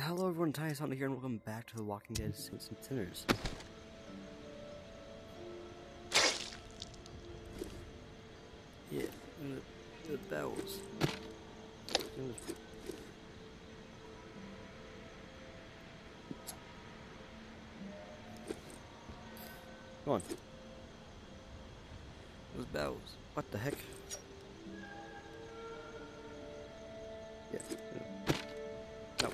Hello everyone, Tiny Sonic here, and welcome back to The Walking Dead Saints and Sinners. Yeah, and the bells. Come on. Those bells. What the heck? Yeah. No.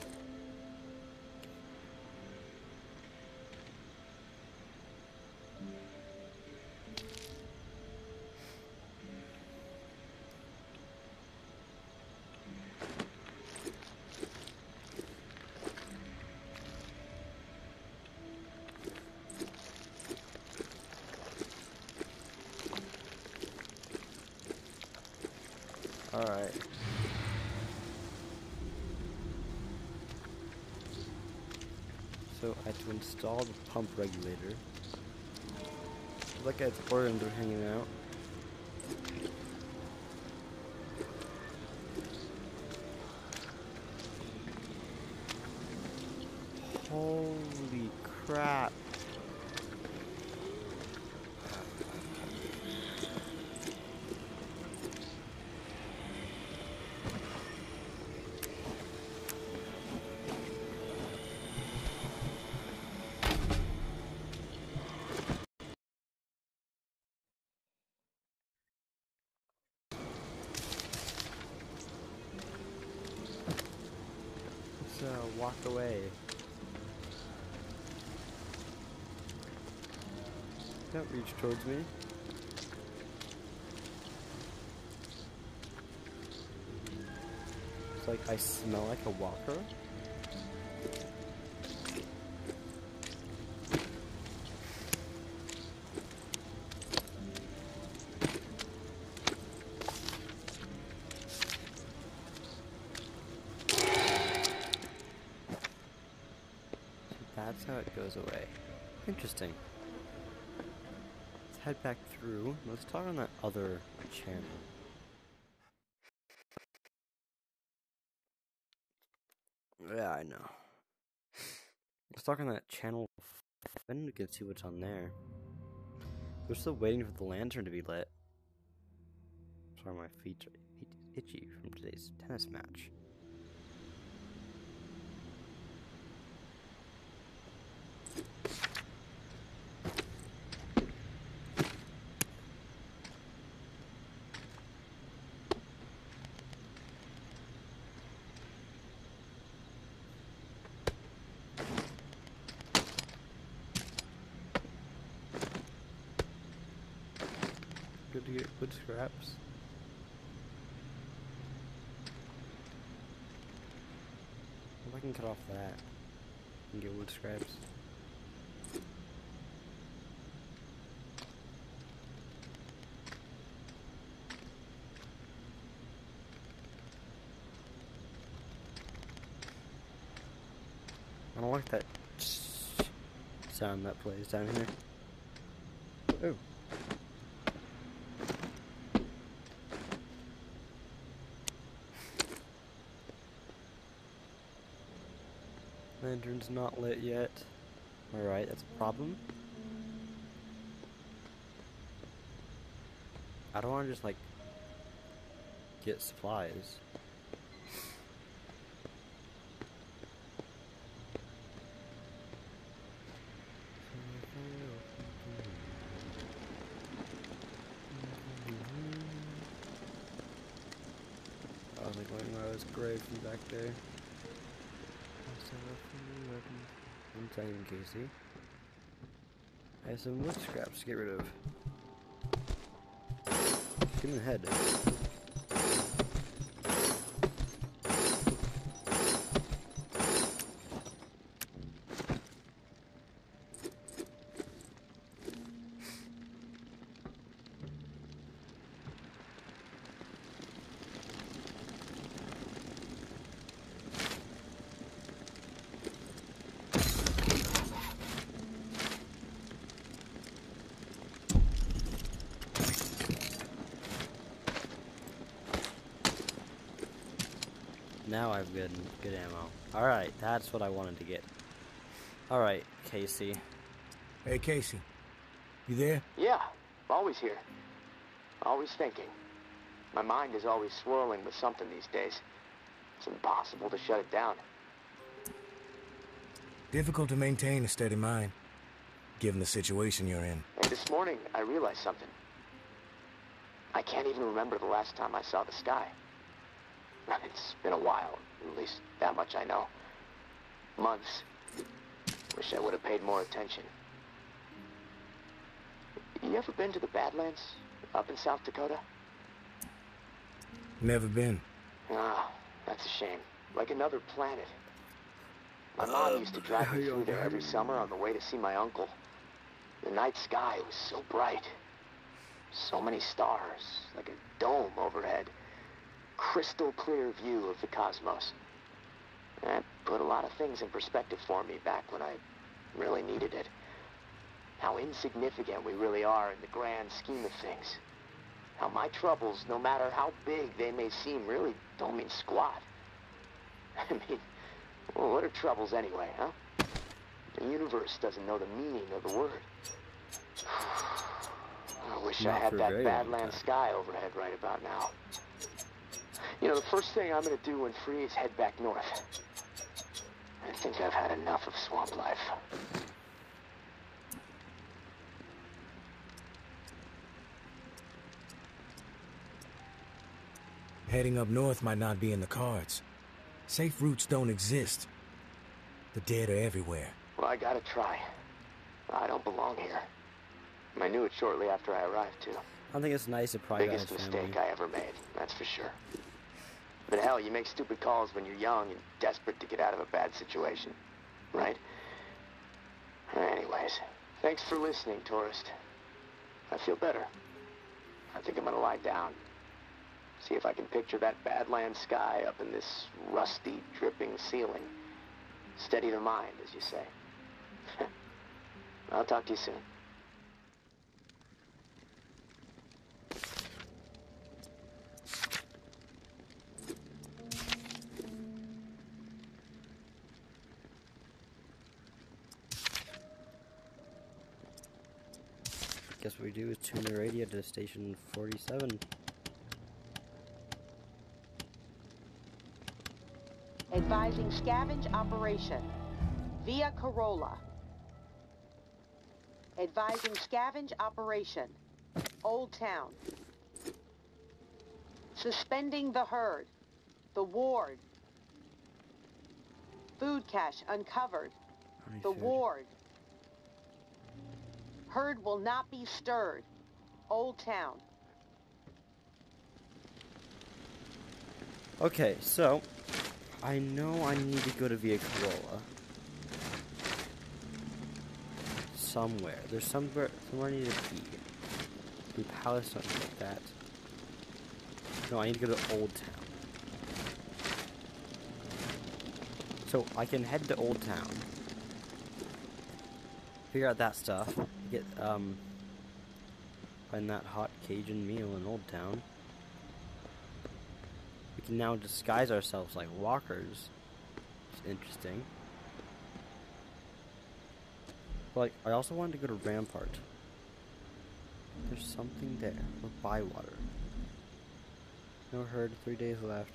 Alright. So I had to install the pump regulator. Look at the organs are hanging out. Holy crap. Walk away. Don't reach towards me. It's like I smell like a walker. That's how it goes away. Interesting. Let's head back through. Let's talk on that other channel. Yeah, I know. Let's talk on that channel. Then we can see what's on there. We're still waiting for the lantern to be lit. Sorry, my feet are itchy from today's tennis match. Good to get wood scraps. If I can cut off that and get wood scraps. I don't like that sound that plays down here. Oh. Lantern's not lit yet. Alright, that's a problem. I don't want to just like get supplies. I was like wondering why I was gray from back there. One second, Casey. I have some wood scraps to get rid of. Give me the head. Now I have good ammo. Alright, that's what I wanted to get. Alright, Casey. Hey, Casey. You there? Yeah, always here. Always thinking. My mind is always swirling with something these days. It's impossible to shut it down. Difficult to maintain a steady mind, given the situation you're in. And this morning, I realized something. I can't even remember the last time I saw the sky. It's been a while, at least that much I know. Months. Wish I would have paid more attention. You ever been to the Badlands, up in South Dakota? Never been. Ah, that's a shame. Like another planet. My mom used to drive me through there every summer on the way to see my uncle. The night sky was so bright. So many stars, like a dome overhead. Crystal clear view of the cosmos. That put a lot of things in perspective for me back when I really needed it. How insignificant we really are in the grand scheme of things. How my troubles, no matter how big they may seem, really don't mean squat. I mean, well, what are troubles anyway, huh? The universe doesn't know the meaning of the word. I wish I had that Badland sky overhead right about now. You know, the first thing I'm gonna do when free is head back north. I think I've had enough of swamp life. Heading up north might not be in the cards. Safe routes don't exist. The dead are everywhere. Well, I gotta try. I don't belong here. I knew it shortly after I arrived, too. I think it's nice to pride on his Biggest family. mistake I ever made, that's for sure. But hell, you make stupid calls when you're young and desperate to get out of a bad situation, right? Anyways, thanks for listening, tourist. I feel better. I think I'm gonna lie down. See if I can picture that Badland sky up in this rusty, dripping ceiling. Steady the mind, as you say. I'll talk to you soon. Guess what we do is tune the radio to station 47. Advising scavenge operation via Corolla. Advising scavenge operation Old Town. Suspending the herd. The ward. Food cache uncovered. The ward. Herd will not be stirred. Old Town. Okay, so I know I need to go to Via Corolla. Somewhere. There's somewhere I need to be. Blue Palace, something like that. No, I need to go to Old Town. So I can head to Old Town. Figure out that stuff. Get find that hot Cajun meal in Old Town. We can now disguise ourselves like walkers. It's interesting. But like, I also wanted to go to Rampart. There's something there. Or Bywater. No herd, 3 days left.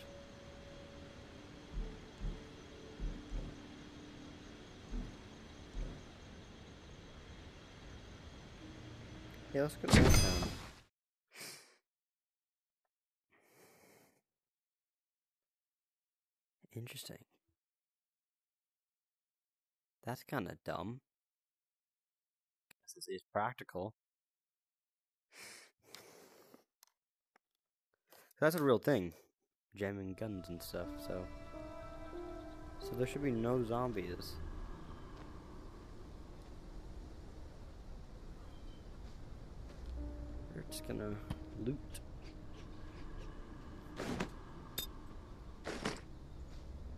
Yeah, let's go to Old Town. Interesting. That's kind of dumb. Guess it's practical. That's a real thing. Jamming guns and stuff, so there should be no zombies. We're just gonna loot.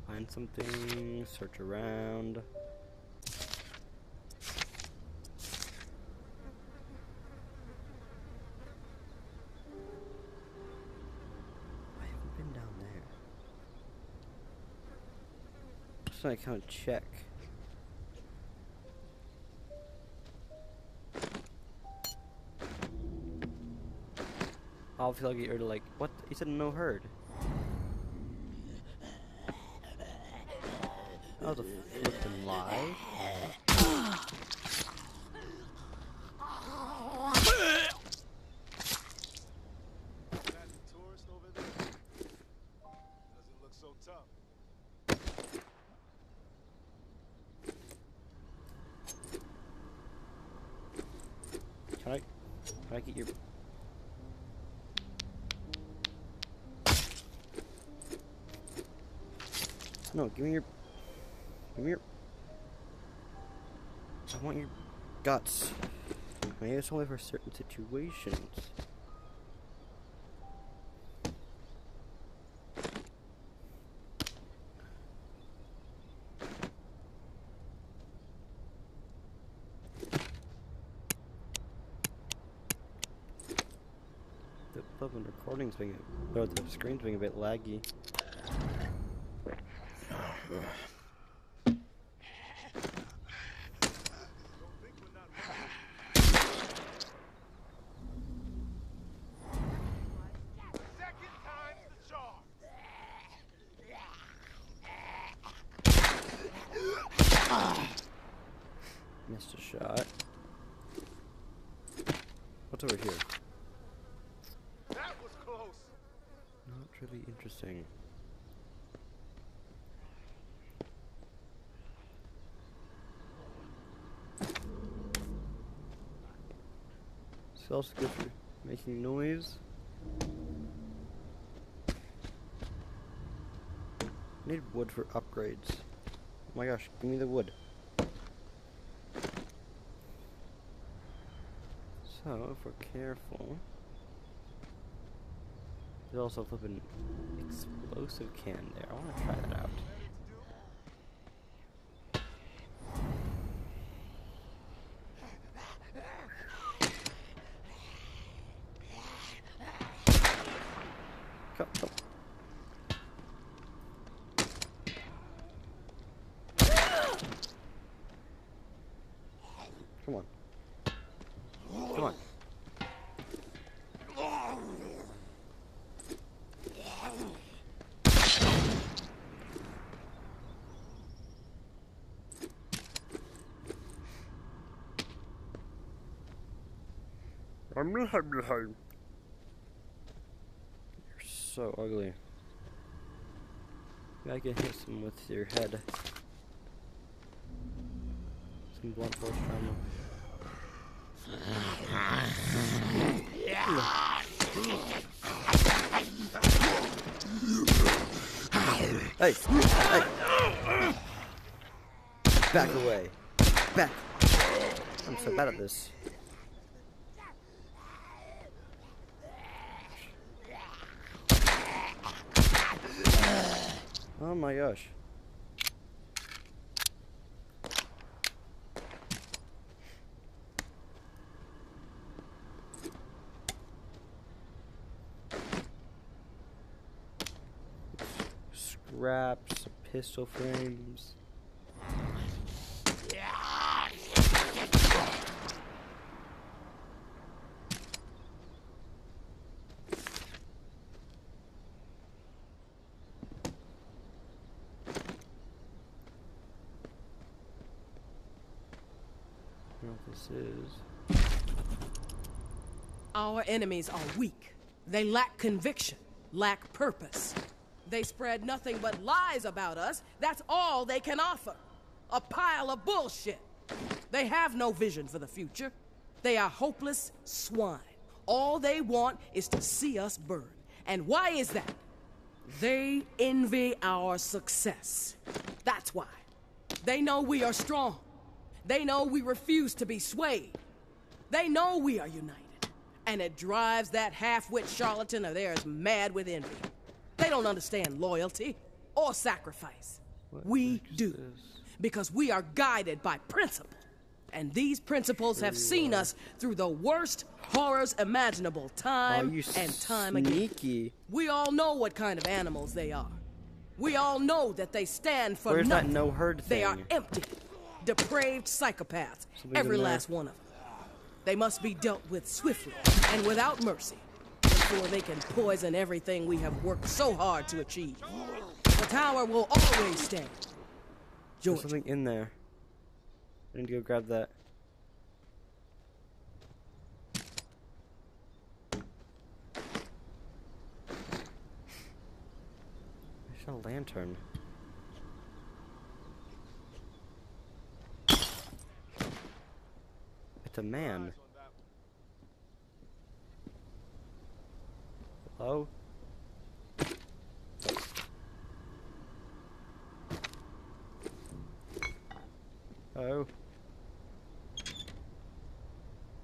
Find something, search around. I haven't been down there. Just gonna kind of check. I'll feel like you're like, what? He said no herd. That was a flippin' lie. Tourist over there? Doesn't look so tough. Can I get your... No, give me your... I want your guts. Maybe it's only for certain situations. The fucking recording's being, or the screen's being a bit laggy. Missed a shot. What's over here? That was close. Not really interesting. It's also good for making noise. I need wood for upgrades. Oh my gosh, give me the wood. So, if we're careful, there's also a flippin' explosive can there. I want to try that out. Come. Come on. Come on. You're so ugly. I can hit some with your head. Some blunt force trauma. Hey! Hey! Back away! Back! I'm so bad at this. Oh my gosh. Scraps, pistol frames. I don't know what this is. Our enemies are weak. They lack conviction, lack purpose. They spread nothing but lies about us. That's all they can offer. A pile of bullshit. They have no vision for the future. They are hopeless swine. All they want is to see us burn. And why is that? They envy our success. That's why. They know we are strong. They know we refuse to be swayed. They know we are united. And it drives that half-wit charlatan of theirs mad with envy. They don't understand loyalty or sacrifice. We do. Because we are guided by principle. And these principles have seen us through the worst horrors imaginable time and time again. We all know what kind of animals they are. We all know that they stand for Where's nothing. that no herd thing? They are empty, depraved psychopaths, Something's every in there. last one of them. They must be dealt with swiftly and without mercy before they can poison everything we have worked so hard to achieve. The tower will always stand. There's George, something in there. I need to go grab that. There's a lantern. It's a man. Hello? Hello?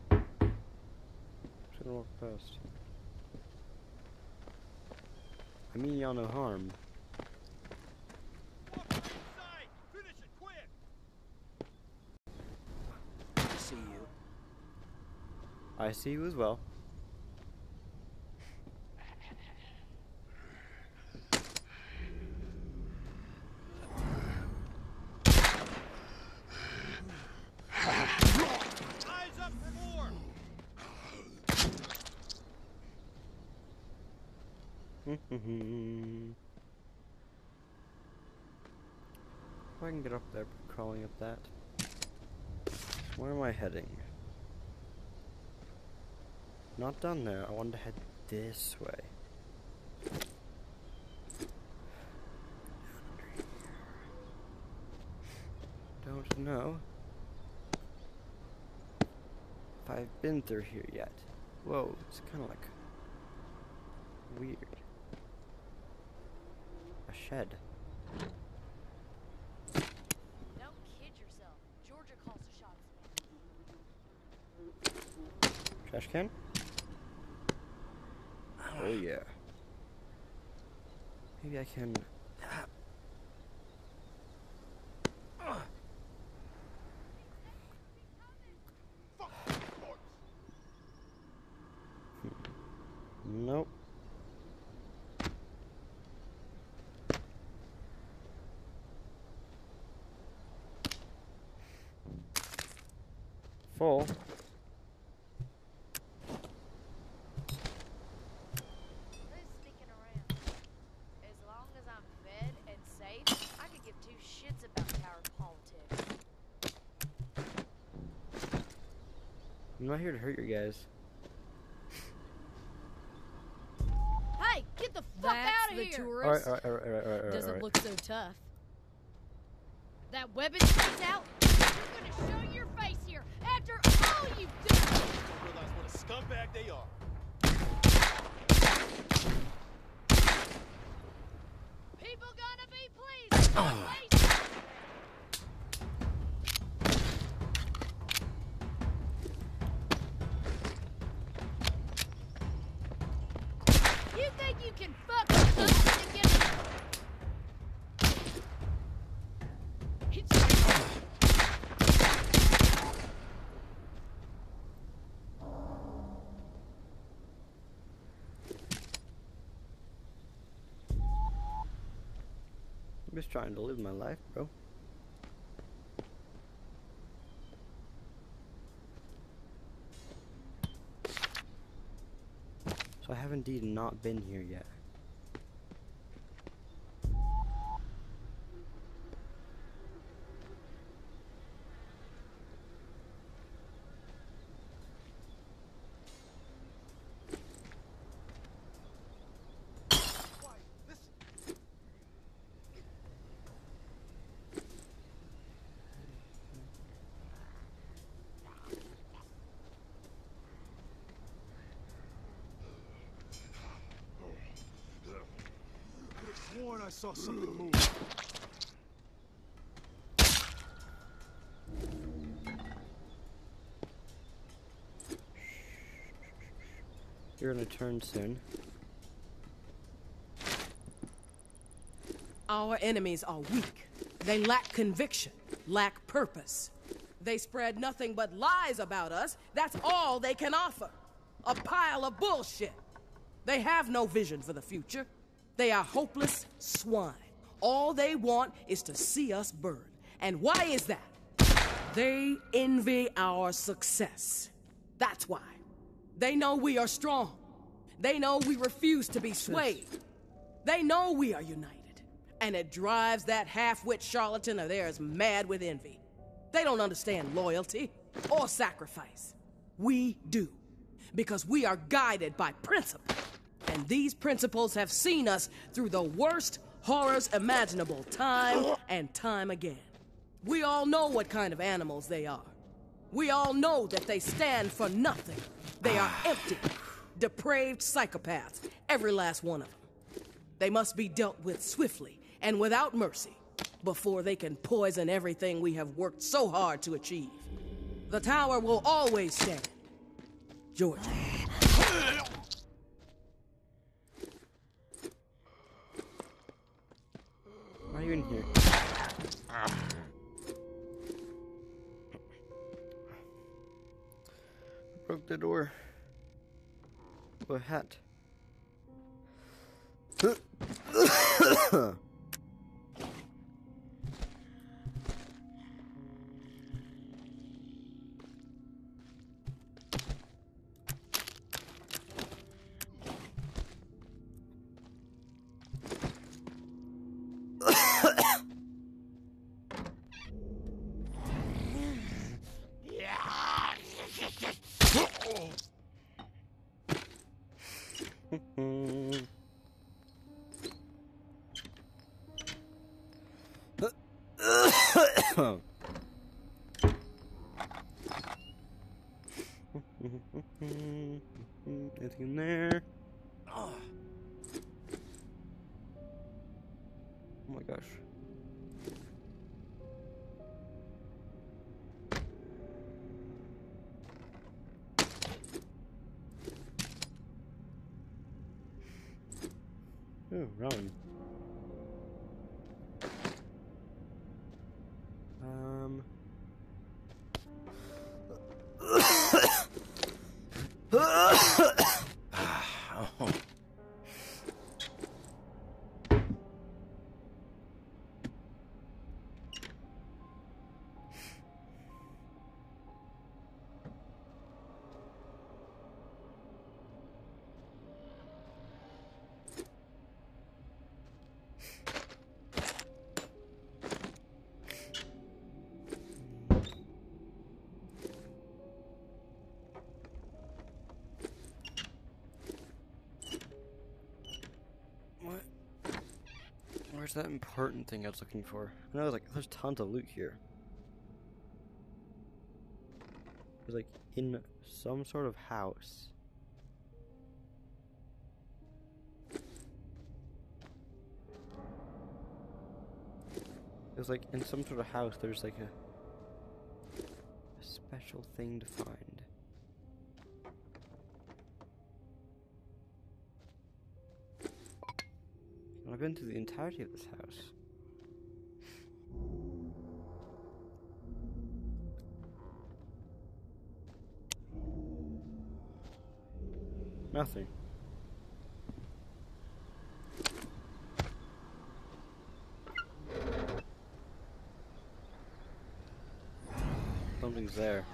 Just gonna walk past. I mean y'all no harm. Finish it quick. I see you. I see you as well. Eyes up for more. If I can get up there crawling up that. Where am I heading? Not done there. I wanted to head this way. Don't know if I've been through here yet. Whoa, it's kind of like weird. A shed. Don't kid yourself. Georgia calls the shots. Trash can? Oh yeah. Maybe I can. Nope. Full. Who's sneaking around? As long as I'm fed and safe, I could give two shits about tower politics. I'm not here to hurt you guys. Hey, get the fuck out of here! Alright, alright. Doesn't look so tough. That weapon stays out. You're gonna show your face here after all you've done. Realize what a scumbag they are. People gonna be pleased. You think you can fuck with us and get I'm just trying to live my life, bro. So I have indeed not been here yet. Sworn I saw something move. You're gonna turn soon. Our enemies are weak. They lack conviction, lack purpose. They spread nothing but lies about us. That's all they can offer. A pile of bullshit. They have no vision for the future. They are hopeless swine, All they want is to see us burn. And why is that? They envy our success. That's why. They know we are strong. They know we refuse to be swayed. They know we are united. And it drives that half-wit charlatan of theirs mad with envy. They don't understand loyalty or sacrifice. We do. Because we are guided by principle. And these principles have seen us through the worst horrors imaginable time and time again. We all know what kind of animals they are. We all know that they stand for nothing. They are empty, depraved psychopaths, every last one of them. They must be dealt with swiftly and without mercy before they can poison everything we have worked so hard to achieve. The tower will always stand. George. Why are you in here? Broke the door. Oh, a hat. Anything in there? Oh my gosh. Oh, run. Where's that important thing I was looking for? I know there's tons of loot here. It's like in some sort of house. It's like in some sort of house there's like a special thing to find. I've been through the entirety of this house. Nothing. Something's there.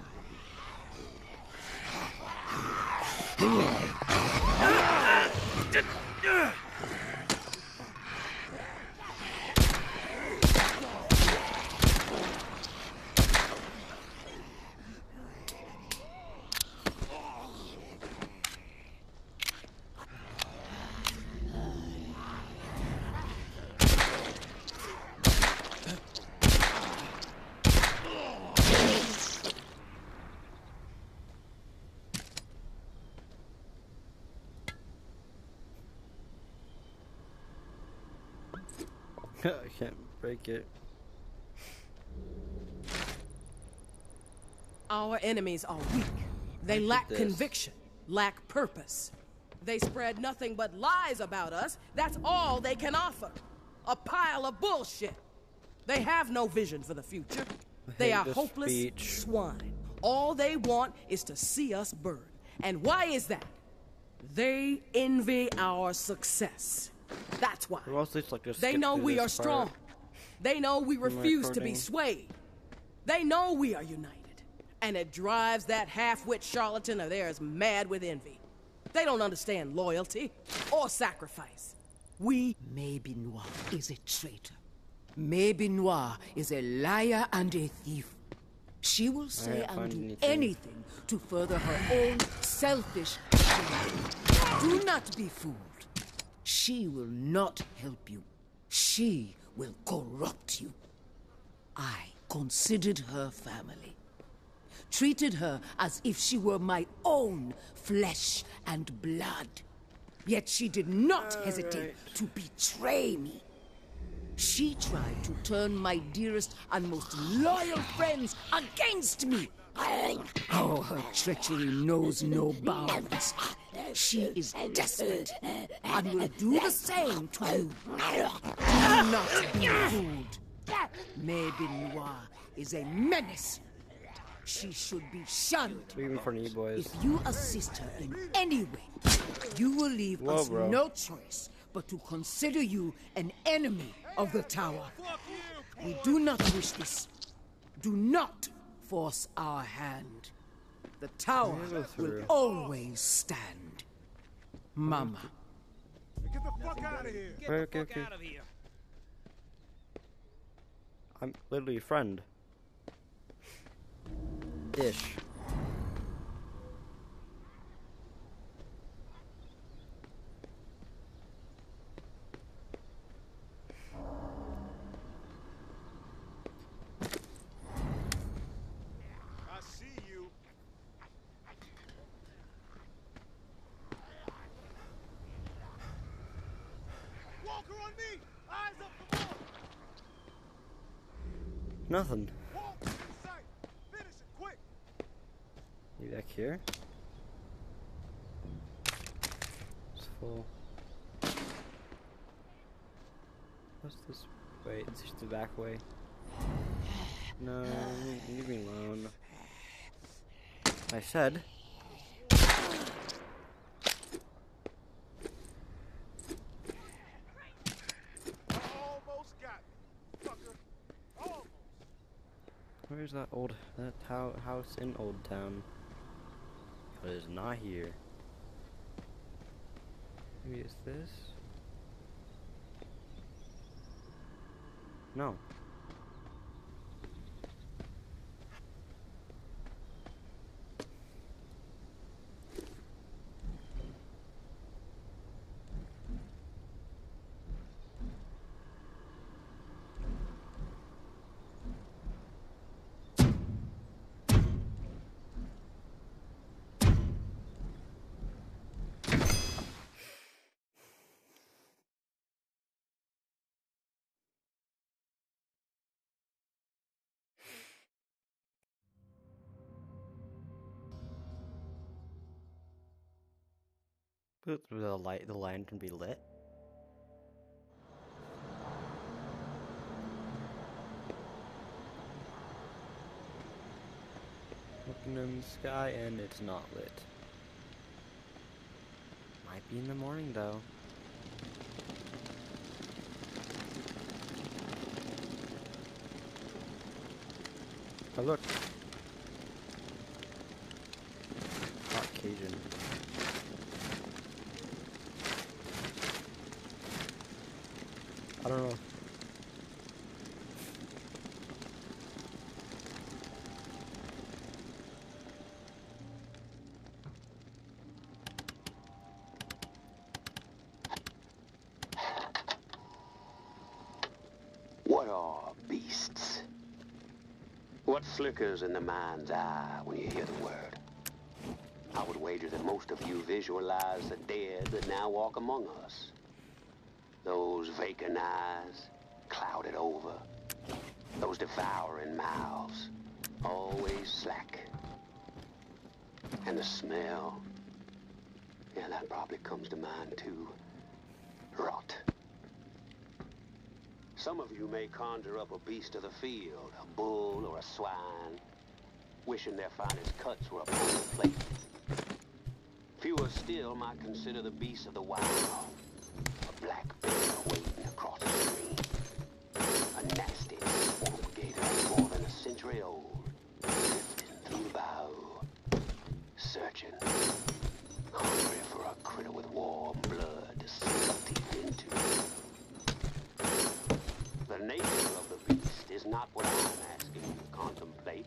I can't break it. Our enemies are weak. They lack conviction, lack purpose. They spread nothing but lies about us. That's all they can offer. A pile of bullshit. They have no vision for the future. They are hopeless swine. All they want is to see us burn. And why is that? They envy our success. That's why. Or else it's like just They skip know through we this are strong. part. They know we refuse to be recording. swayed. They know we are united. And it drives that half-wit charlatan of theirs mad with envy. They don't understand loyalty or sacrifice. Maybe Noir is a traitor. Maybe Noir is a liar and a thief. She will say can't find and do anything. anything to further her own selfish agenda. Do not be fooled. She will not help you. She will corrupt you. I considered her family. Treated her as if she were my own flesh and blood. Yet she did not hesitate to betray me. She tried to turn my dearest and most loyal friends against me. Oh, her treachery knows no bounds. She is desperate and will do the same to you. Do not be fooled. Maybe Noir is a menace. She should be shunned. Leave in front of you boys. If you assist her in any way, you will leave Whoa, us bro. no choice but to consider you an enemy of the tower. We do not wish this. Do not force our hand. The tower go will through. always stand. Mama. Get the fuck out of here. Okay. I'm literally a friend. Ish. I see you. Walker on me. Eyes up the wall. Nothing. Walk in sight. Finish it quick. You back here? It's full. What's this? Wait, it's just the back way. No, leave me alone. I said. Almost got me, fucker. Almost. Where's that house in Old Town? It is not here. Maybe it's this? No. Will the lantern be lit? Looking in the sky and it's not lit. Might be in the morning though. Oh look. Hot Cajun. I don't know. What are beasts? What flickers in the mind's eye when you hear the word? I would wager that most of you visualize the dead that now walk among us. Those vacant eyes, clouded over. Those devouring mouths, always slack. And the smell, yeah, that probably comes to mind too. Rot. Some of you may conjure up a beast of the field, a bull or a swine, wishing their finest cuts were upon your plate. Fewer still might consider the beast of the wild, a black bear wading across the stream. A nasty swamp gator more than a century old, drifting through the bow, searching, hungry for a critter with warm blood to sink her teeth into. The nature of the beast is not what I'm asking you to contemplate.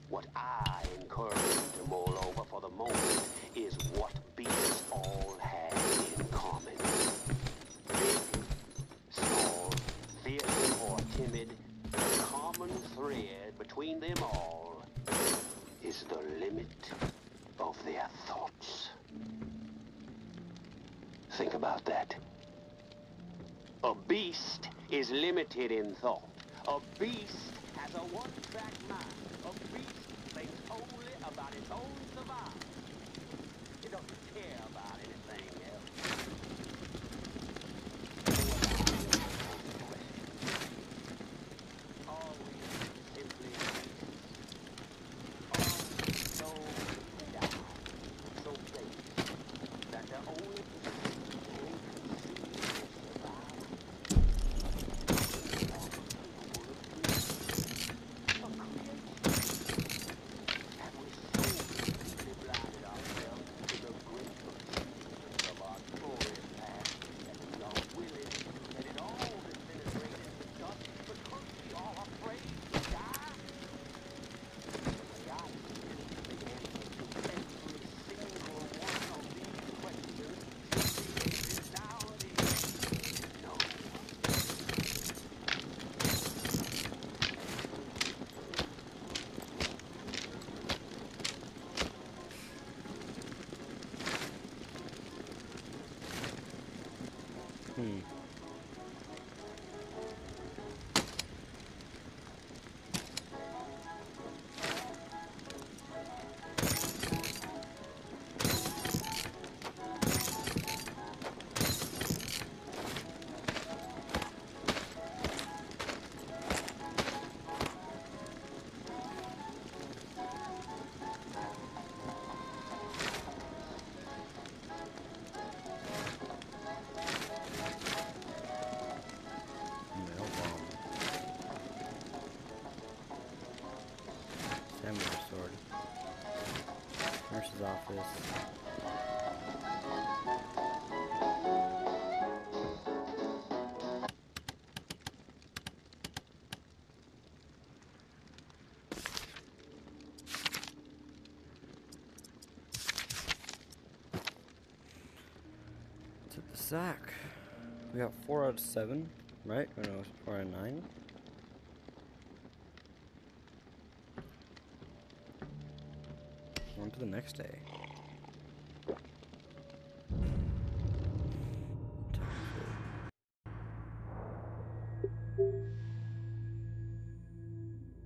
What I encourage you to mull over for the moment is what beasts all have in common. Big, small, fearsome or timid, the common thread between them all is the limit of their thoughts. Think about that. A beast is limited in thought. A beast has a one-track mind. A beast thinks only about its own survival. It doesn't care about anything else. Are we simply beasts? Are we so down, so base, that the only sword. Nurse's office. Took the sack. We got 4 out of 7, right? Or no, 4 out of 9. On to the next day.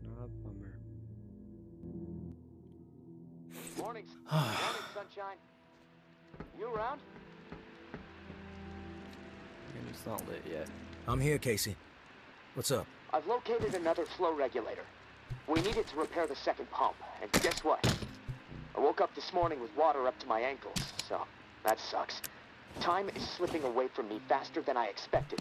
Not a bummer. Morning, sunshine. You around? And it's not lit yet. I'm here, Casey. What's up? I've located another flow regulator. We need it to repair the second pump, and guess what? I woke up this morning with water up to my ankles, so that sucks. Time is slipping away from me faster than I expected.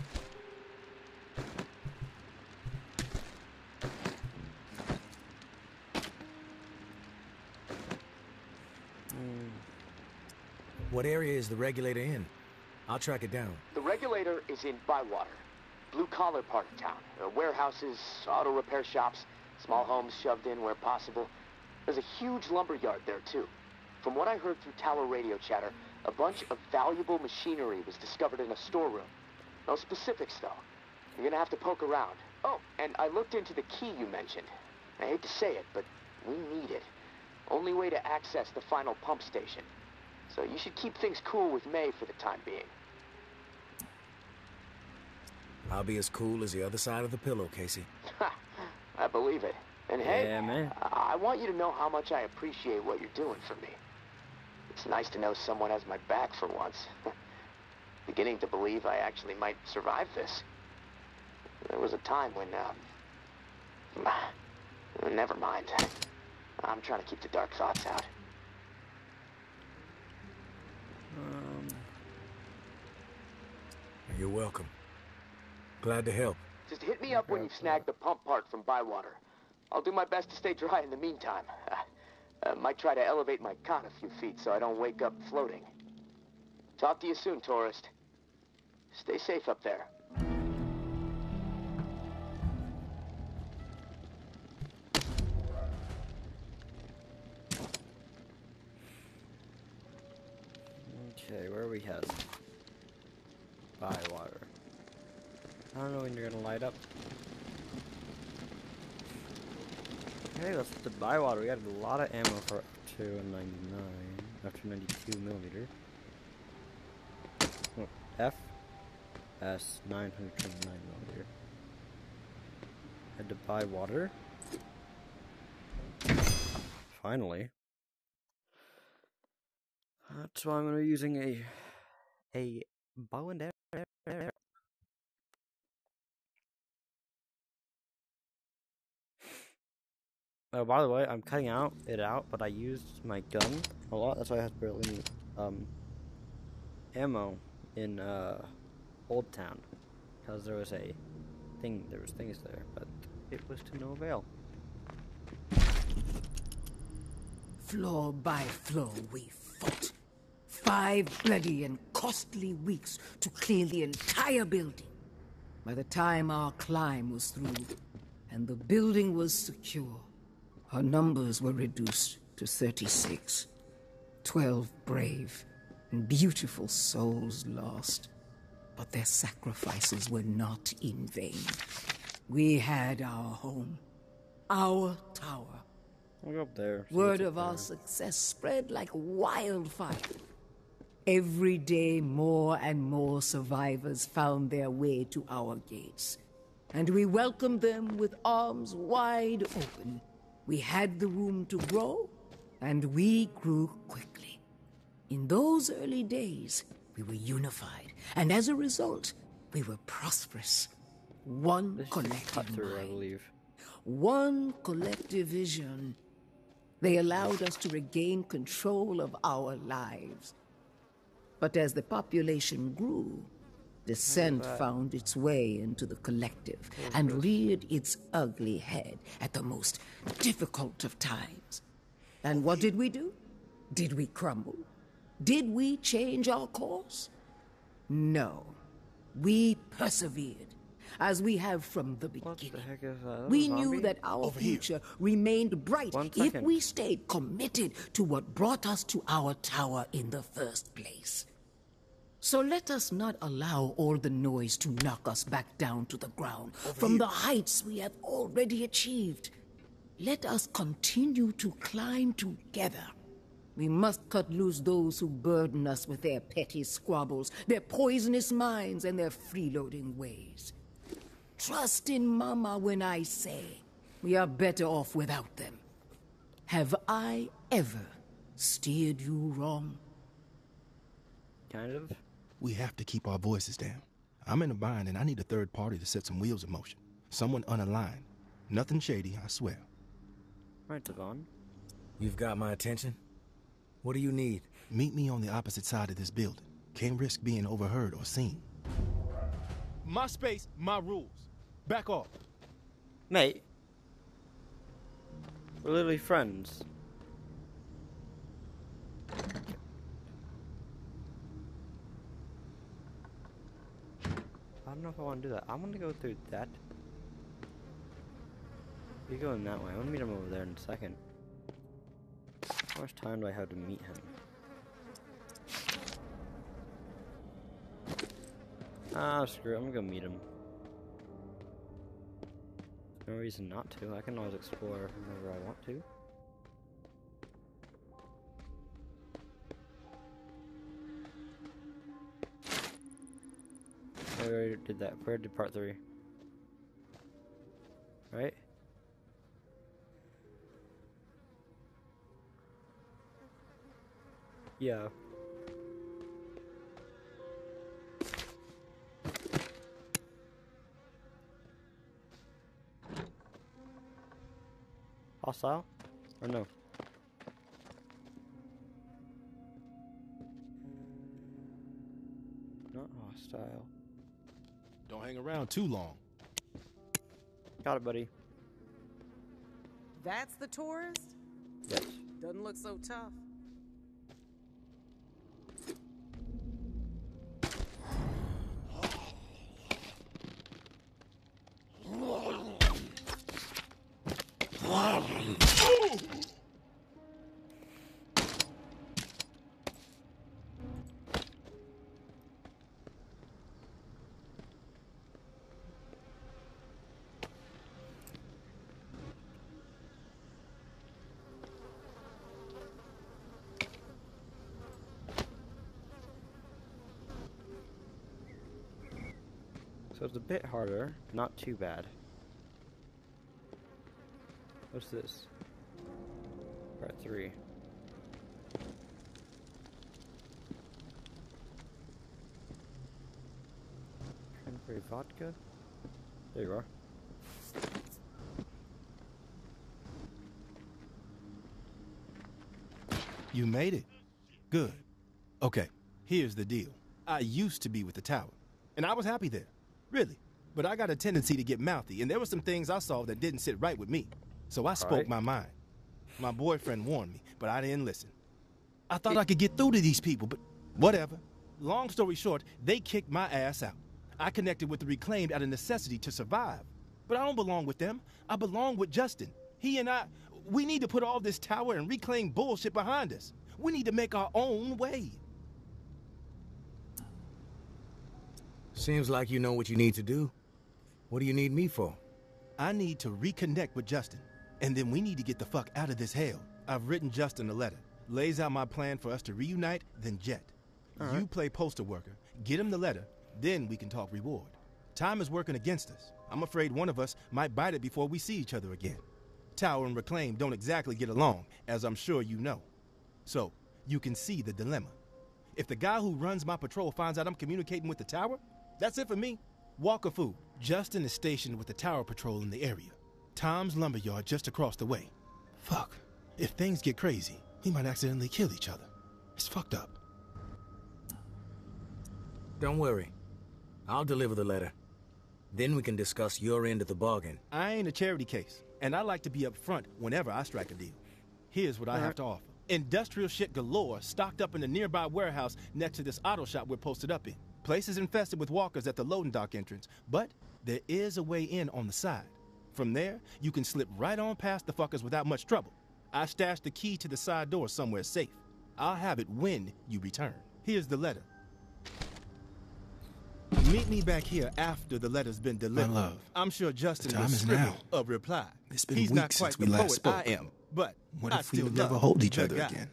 What area is the regulator in? I'll track it down. The regulator is in Bywater, blue-collar part of town. Warehouses, auto repair shops, small homes shoved in where possible. There's a huge lumber yard there, too. From what I heard through tower radio chatter, a bunch of valuable machinery was discovered in a storeroom. No specifics, though. You're gonna have to poke around. Oh, and I looked into the key you mentioned. I hate to say it, but we need it. Only way to access the final pump station. So you should keep things cool with May for the time being. I'll be as cool as the other side of the pillow, Casey. Ha! I believe it. And hey, Yeah, man. I want you to know how much I appreciate what you're doing for me. It's nice to know someone has my back for once. Beginning to believe I actually might survive this. There was a time when, never mind. I'm trying to keep the dark thoughts out. You're welcome. Glad to help. Just hit me up when you've snagged the pump part from Bywater. I'll do my best to stay dry in the meantime. Might try to elevate my cot a few feet so I don't wake up floating. Talk to you soon, tourist. Stay safe up there. Okay, where are we headed? Bywater. I don't know when you're gonna light up. Okay, let's hit the Bywater. We got a lot of ammo for up to a 99, up to 92 millimeter. Oh, FS 929 millimeter. Head to Bywater. Finally. That's why I'm gonna be using a bow and arrow. Oh, by the way, I'm cutting it out, but I used my gun a lot. That's why I had barely any ammo in Old Town, because there was things there, but it was to no avail. Floor by floor we fought. 5 bloody and costly weeks to clear the entire building. By the time our climb was through and the building was secure, our numbers were reduced to 36. 12 brave and beautiful souls lost. But their sacrifices were not in vain. We had our home, our tower. I'll go up there. Word of our success spread like wildfire. Every day, more and more survivors found their way to our gates, and we welcomed them with arms wide open. We had the room to grow, and we grew quickly. In those early days, we were unified, and as a result, we were prosperous. One collective I mind, believe. one collective vision. They allowed us to regain control of our lives. But as the population grew, dissent found its way into the collective and reared its ugly head at the most difficult of times. And what did we do? Did we crumble? Did we change our course? No. We persevered, as we have from the What the beginning. heck is that? We knew that our future remained bright if we stayed committed to what brought us to our tower in the first place. So let us not allow all the noise to knock us back down to the ground from the heights we have already achieved. Let us continue to climb together. We must cut loose those who burden us with their petty squabbles, their poisonous minds, and their freeloading ways. Trust in Mama when I say we are better off without them. Have I ever steered you wrong? Kind of. We have to keep our voices down. I'm in a bind and I need a third party to set some wheels in motion. Someone unaligned. Nothing shady, I swear. Right, Devon. You've got my attention. What do you need? Meet me on the opposite side of this building. Can't risk being overheard or seen. My space, my rules. Back off. Mate. We're literally friends. I don't know if I want to do that. I want to go through that. You're going that way. I want to meet him over there in a second. How much time do I have to meet him? Ah, screw it. I'm gonna go meet him. No reason not to. I can always explore whenever I want to. I already did that. Where did part 3? Right? Yeah. Hostile? Or no? Not hostile. hang around too long. Got it, buddy. That's the tourist? Yes. Doesn't look so tough. So it's a bit harder, not too bad. What's this? Part 3. Cranberry vodka? There you are. You made it. Good. Okay, here's the deal. I used to be with the tower, and I was happy there. Really. But I got a tendency to get mouthy, and there were some things I saw that didn't sit right with me. So I spoke my mind. My boyfriend warned me, but I didn't listen. I thought I could get through to these people, but whatever. Long story short, they kicked my ass out. I connected with the Reclaimed out of necessity to survive. But I don't belong with them. I belong with Justin. He and I, we need to put all this tower and Reclaim bullshit behind us. We need to make our own way. Seems like you know what you need to do. What do you need me for? I need to reconnect with Justin, and then we need to get the fuck out of this hell. I've written Justin a letter. Lays out my plan for us to reunite, then jet. You play postal worker, get him the letter, then we can talk reward. Time is working against us. I'm afraid one of us might bite it before we see each other again. Tower and Reclaim don't exactly get along, as I'm sure you know. So, you can see the dilemma. If the guy who runs my patrol finds out I'm communicating with the tower, that's it for me. Walker food. Justin is stationed with the tower patrol in the area. Tom's lumberyard just across the way. Fuck. If things get crazy, we might accidentally kill each other. It's fucked up. Don't worry. I'll deliver the letter. Then we can discuss your end of the bargain. I ain't a charity case, and I like to be up front whenever I strike a deal. Here's what I have to offer. Industrial shit galore stocked up in the nearby warehouse next to this auto shop we're posted up in. Place is infested with walkers at the loading dock entrance, but there is a way in on the side. From there, you can slip right on past the fuckers without much trouble. I stashed the key to the side door somewhere safe. I'll have it when you return. Here's the letter. Meet me back here after the letter's been delivered. My love, I'm sure Justin the time will is scribble now. a reply. It's been He's weeks not quite since we the last poet spoke. I am, but What I if we still would never love hold each the other guy. again?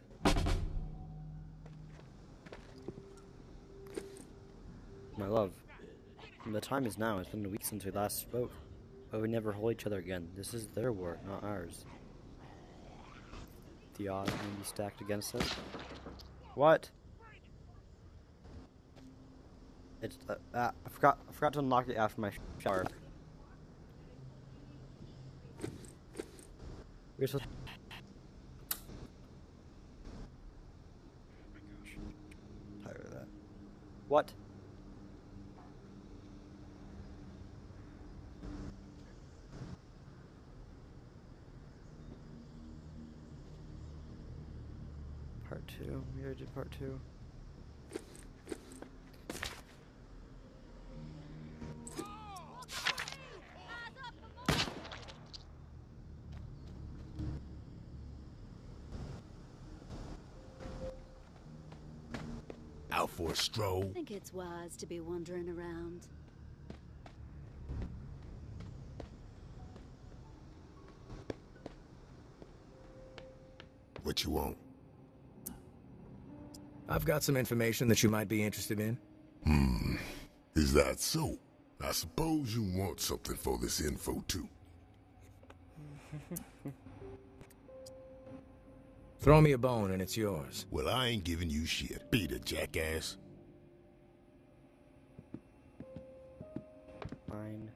My love, the time is now. It's been a week since we last spoke. But we never hold each other again. This is their war, not ours. The odds may be stacked against us. What? It's I forgot to unlock it after my shower. We're supposed. Oh my gosh, I'm tired of that. What? Part 2. We already did part 2. Out for a stroll? I think it's wise to be wandering around. What you want? I've got some information that you might be interested in. Is that so? I suppose you want something for this info, too. Throw me a bone and it's yours. Well, I ain't giving you shit. Beat it, jackass. Fine.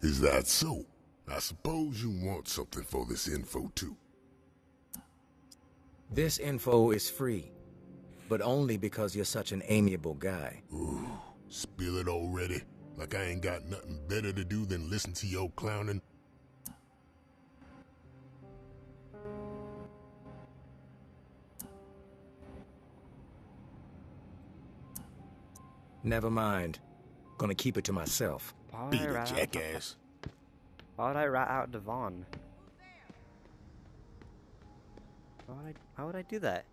Is that so? I suppose you want something for this info, too. This info is free, but only because you're such an amiable guy. Ooh, Feel it already? Like I ain't got nothing better to do than listen to your clowning? Never mind. Gonna keep it to myself. Beat it, jackass. Why would I rat out Devon? Why would I do that?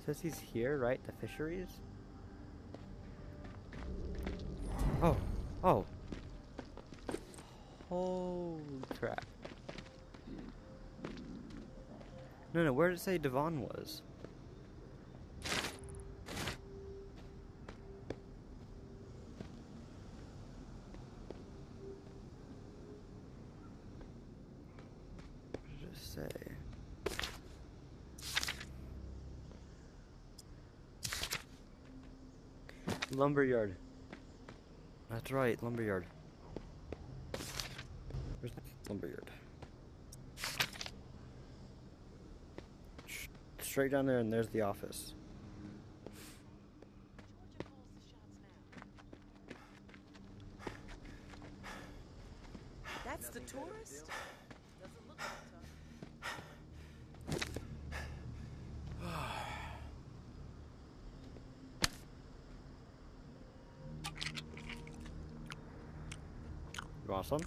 Says he's here, right? The fisheries? Oh. Oh. Holy crap. No, where did it say Devon was? What did it say? Lumberyard. That's right, lumberyard. Where's the lumberyard? Straight down there, and there's the office. That's the tourist? Doesn't look like You want some?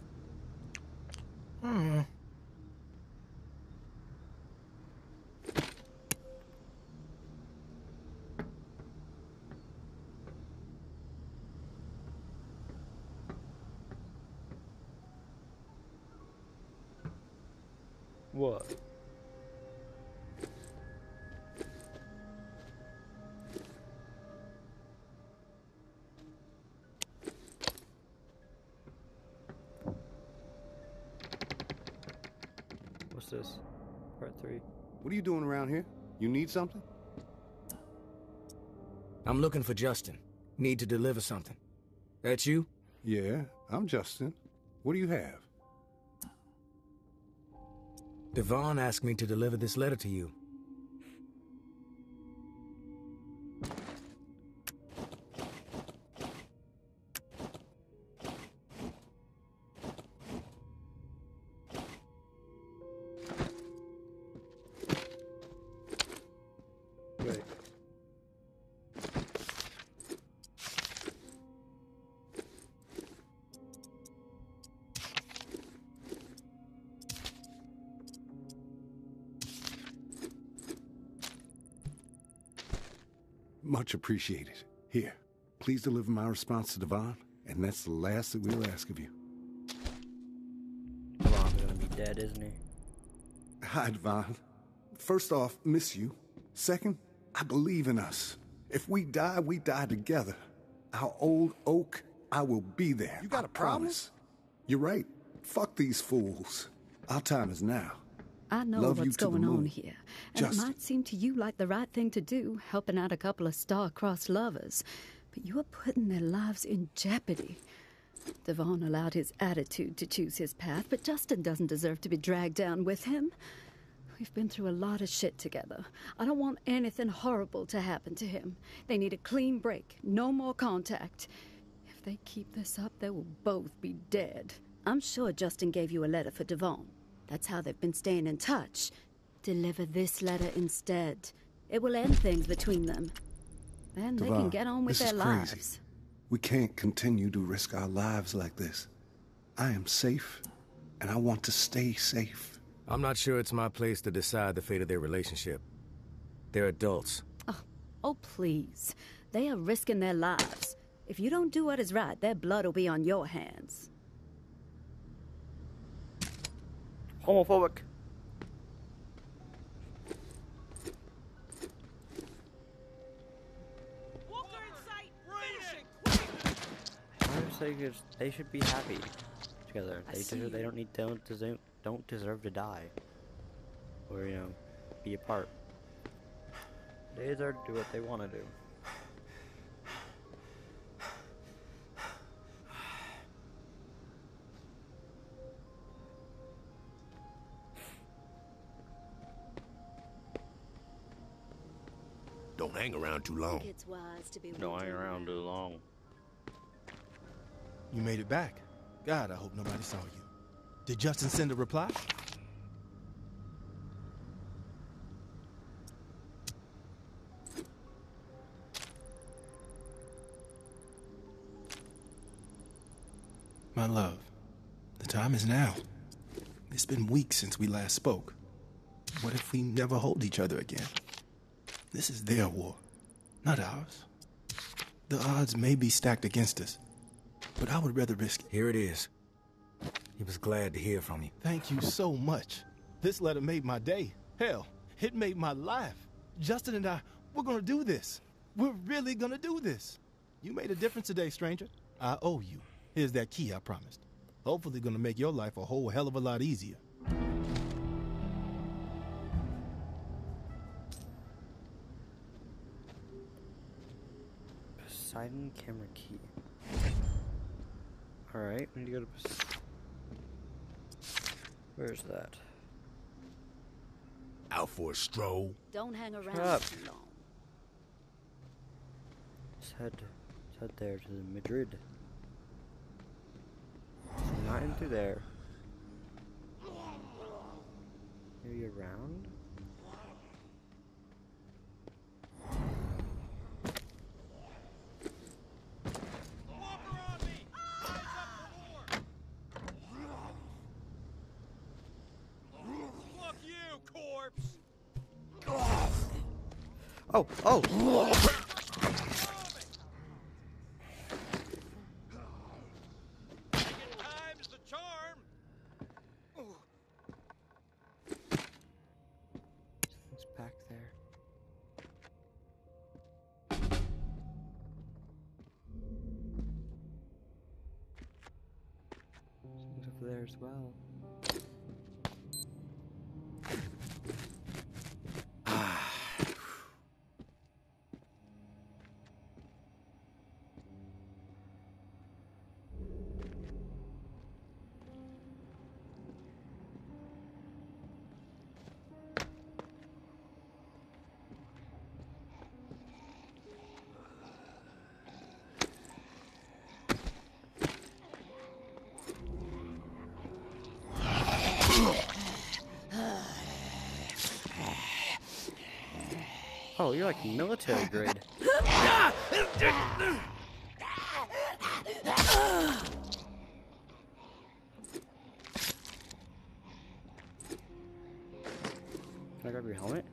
What? What's this? Part 3. What are you doing around here? You need something? I'm looking for Justin. Need to deliver something. That you? Yeah, I'm Justin. What do you have? Devon asked me to deliver this letter to you. Wait. Much appreciated. Here, please deliver my response to Devon, and that's the last that we'll ask of you. Devon's gonna be dead, isn't he? Hi, Devon. First off, miss you. Second, I believe in us. If we die together. Our old oak, I will be there. You got a promise? You're right. Fuck these fools. Our time is now. I know Love you what's to the going on moon. here, and Justin. it might seem to you like the right thing to do, helping out a couple of star-crossed lovers, but you are putting their lives in jeopardy. Devon allowed his attitude to choose his path, but Justin doesn't deserve to be dragged down with him. We've been through a lot of shit together. I don't want anything horrible to happen to him. They need a clean break, no more contact. If they keep this up, they will both be dead. I'm sure Justin gave you a letter for Devon. That's how they've been staying in touch. Deliver this letter instead. It will end things between them. Then they Devon, can get on with this their is crazy. lives. We can't continue to risk our lives like this. I am safe, and I want to stay safe. I'm not sure it's my place to decide the fate of their relationship. They're adults. Oh, please. They are risking their lives. If you don't do what is right, their blood will be on your hands. Homophobic. Walker in sight! Finish it! I would say they should be happy together. I see. They don't deserve to die, or be apart. They deserve to do what they want to do. Don't hang around too long. It's wise to be Don't hang around too long. You made it back. God, I hope nobody saw you. Did Justin send a reply? My love, the time is now. It's been weeks since we last spoke. What if we never hold each other again? This is their war, not ours. The odds may be stacked against us, but I would rather risk it. Here it is. He was glad to hear from you. Thank you so much. This letter made my day. Hell, it made my life. Justin and I, we're gonna do this. We're really gonna do this. You made a difference today, stranger. I owe you. Here's that key I promised. Hopefully gonna make your life a whole hell of a lot easier. Poseidon camera key. Alright, we need to go to Where's that? Out for a stroll? Don't hang Shut around up. too long. Let's head there to the Madrid. So not in through there. Maybe around? Oh, oh! Time's the charm. It's back there. Something's over there as well. Oh, you're like military grade. Can I grab your helmet?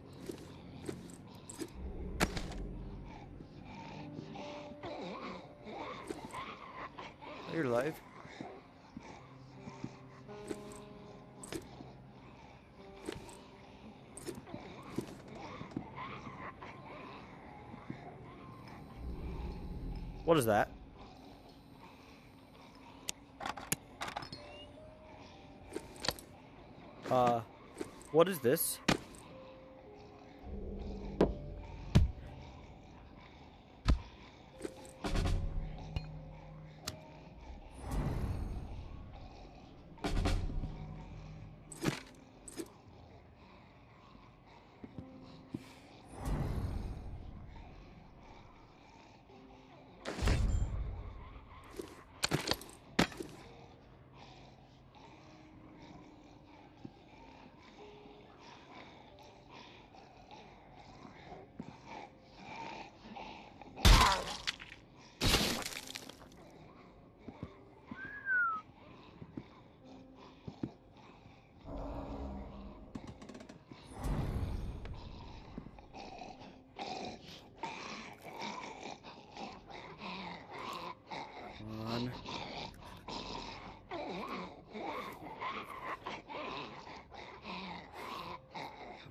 You're alive. What is that? What is this?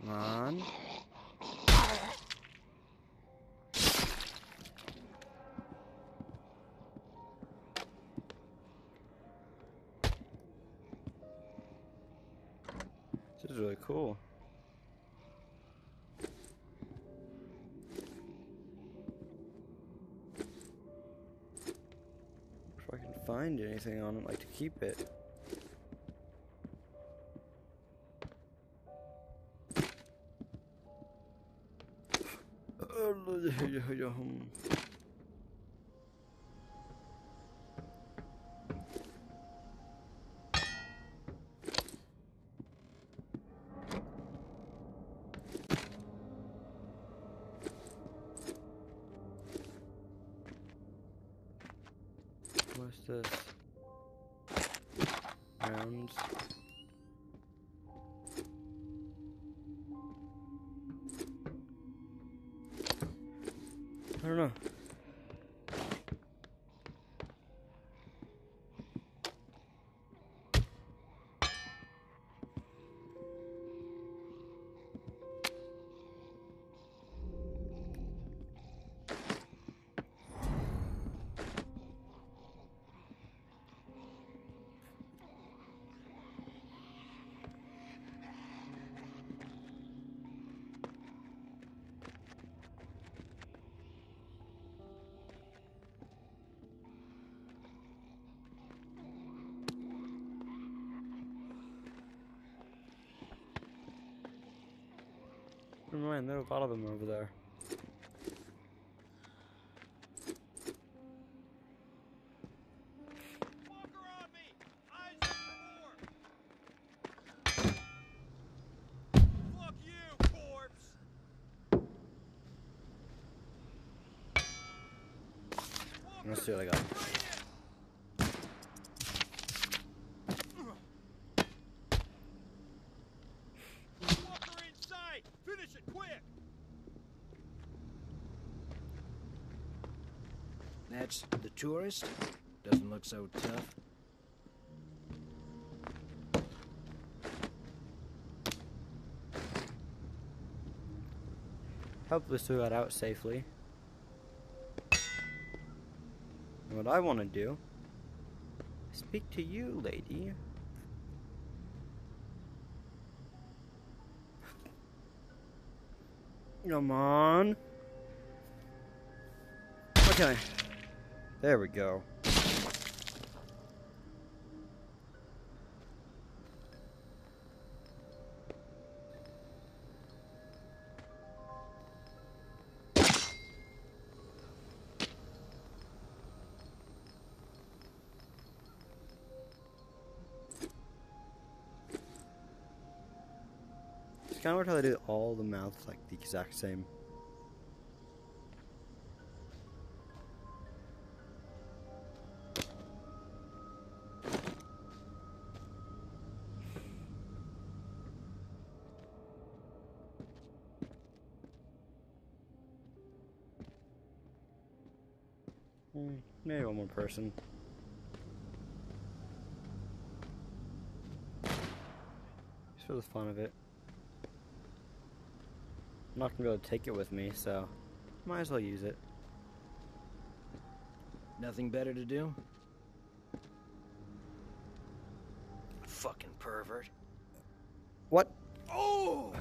Come on. This is really cool. If I can find anything on it, like to keep it. What's this? Rounds. I don't know. Never mind, there are a lot of them over there. Walker on me! Eyes up for more! Fuck you, corpse! Let's see what I got. Walker inside! Finish it quick! That's the tourist? Doesn't look so tough. Hopefully still got out safely. And what I want to do is speak to you, lady. Come on. Okay. There we go. It's kind of weird how they do all the mouths like the exact same. Maybe one more person. Just for the fun of it. I'm not gonna be able to take it with me, so might as well use it. Nothing better to do? Fucking pervert. What? Oh!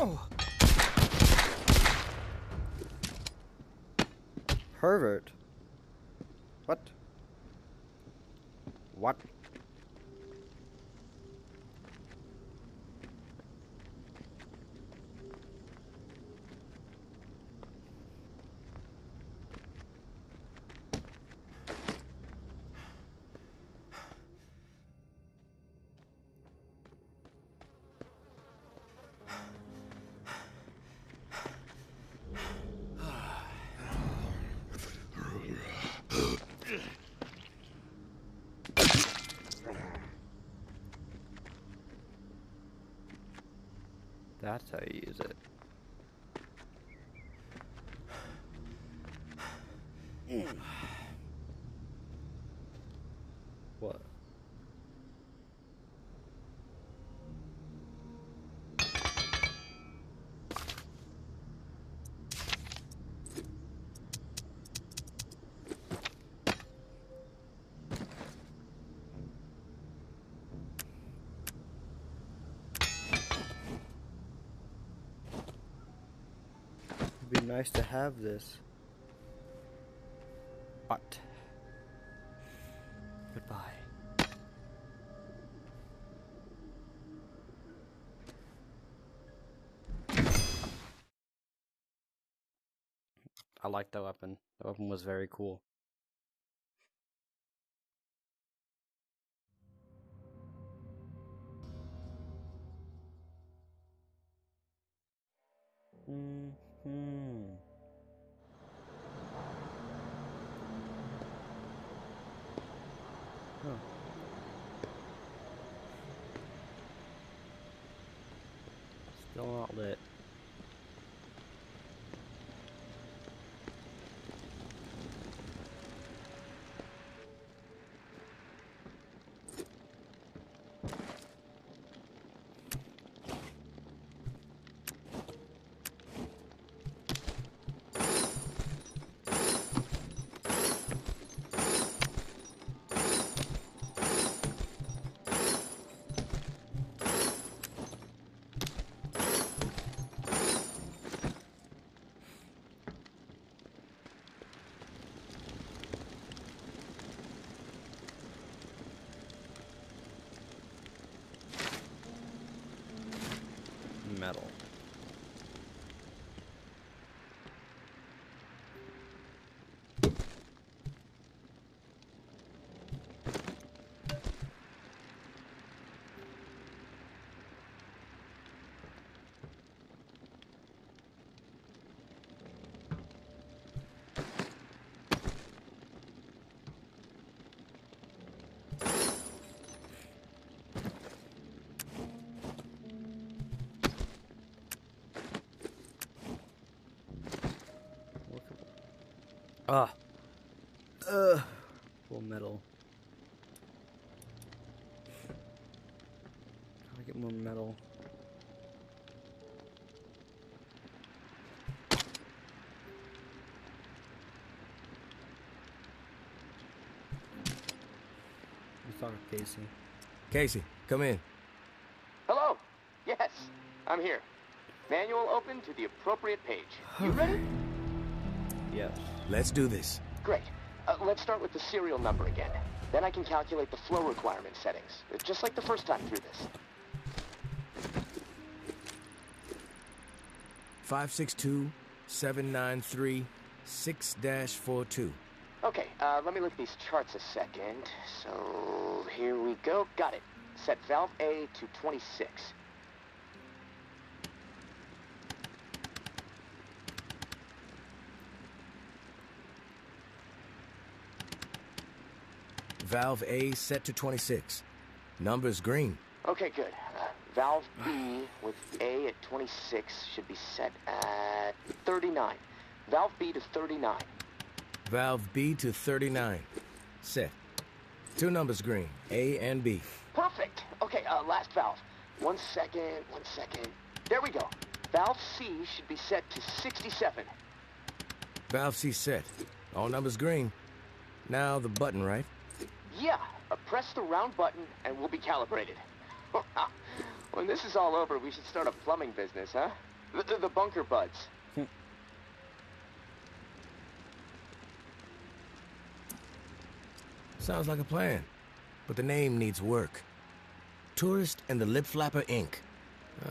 Oh! Pervert? What? What? That's how you use it. What? It'd be nice to have this. But goodbye. I liked that weapon. The weapon was very cool. Huh. Still not lit. Metal. Full metal. How do I get more metal? Let's talk to Casey. Casey, come in. Hello. Yes, I'm here. Manual open to the appropriate page. You ready? Yes. Let's do this. Great. Let's start with the serial number again. Then I can calculate the flow requirement settings, just like the first time through this. 562-793-6-42. Okay, let me look at these charts a second. So, here we go. Got it. Set valve A to 26. Valve A set to 26. Number's green. Okay, good. Valve B with A at 26 should be set at 39. Valve B to 39. Valve B to 39. Set. Two numbers green, A and B. Perfect. Okay, last valve. 1 second, 1 second. There we go. Valve C should be set to 67. Valve C set. All numbers green. Now the button, right? Yeah, press the round button and we'll be calibrated. When this is all over, we should start a plumbing business, huh? The bunker buds. Sounds like a plan, but the name needs work. Tourist and the Lip Flapper Inc.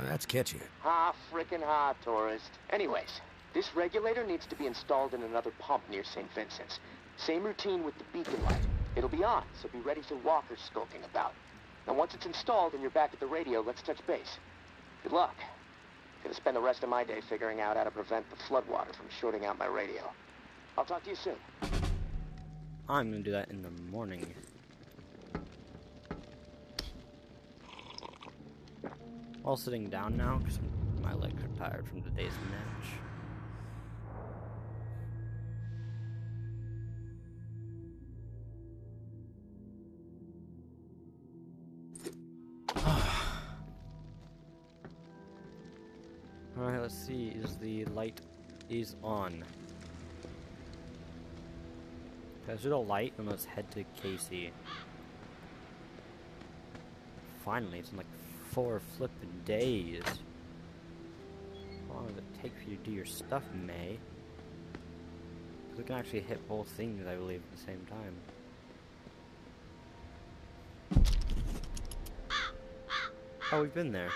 That's catchy. Ha, frickin' ha, tourist. Anyways, this regulator needs to be installed in another pump near St. Vincent's. Same routine with the beacon light. It'll be on, so be ready for walkers skulking about. Now once it's installed and you're back at the radio, let's touch base. Good luck. Gonna spend the rest of my day figuring out how to prevent the floodwater from shorting out my radio. I'll talk to you soon. I'm gonna do that in the morning. All sitting down now because my legs are tired from the day's match. Alright, let's see. Is the light is on? Let's do the light and let's head to Casey. Finally, it's in like 4 flippin' days. How long does it take for you to do your stuff, May? Because we can actually hit both things, I believe, at the same time. Oh, we've been there.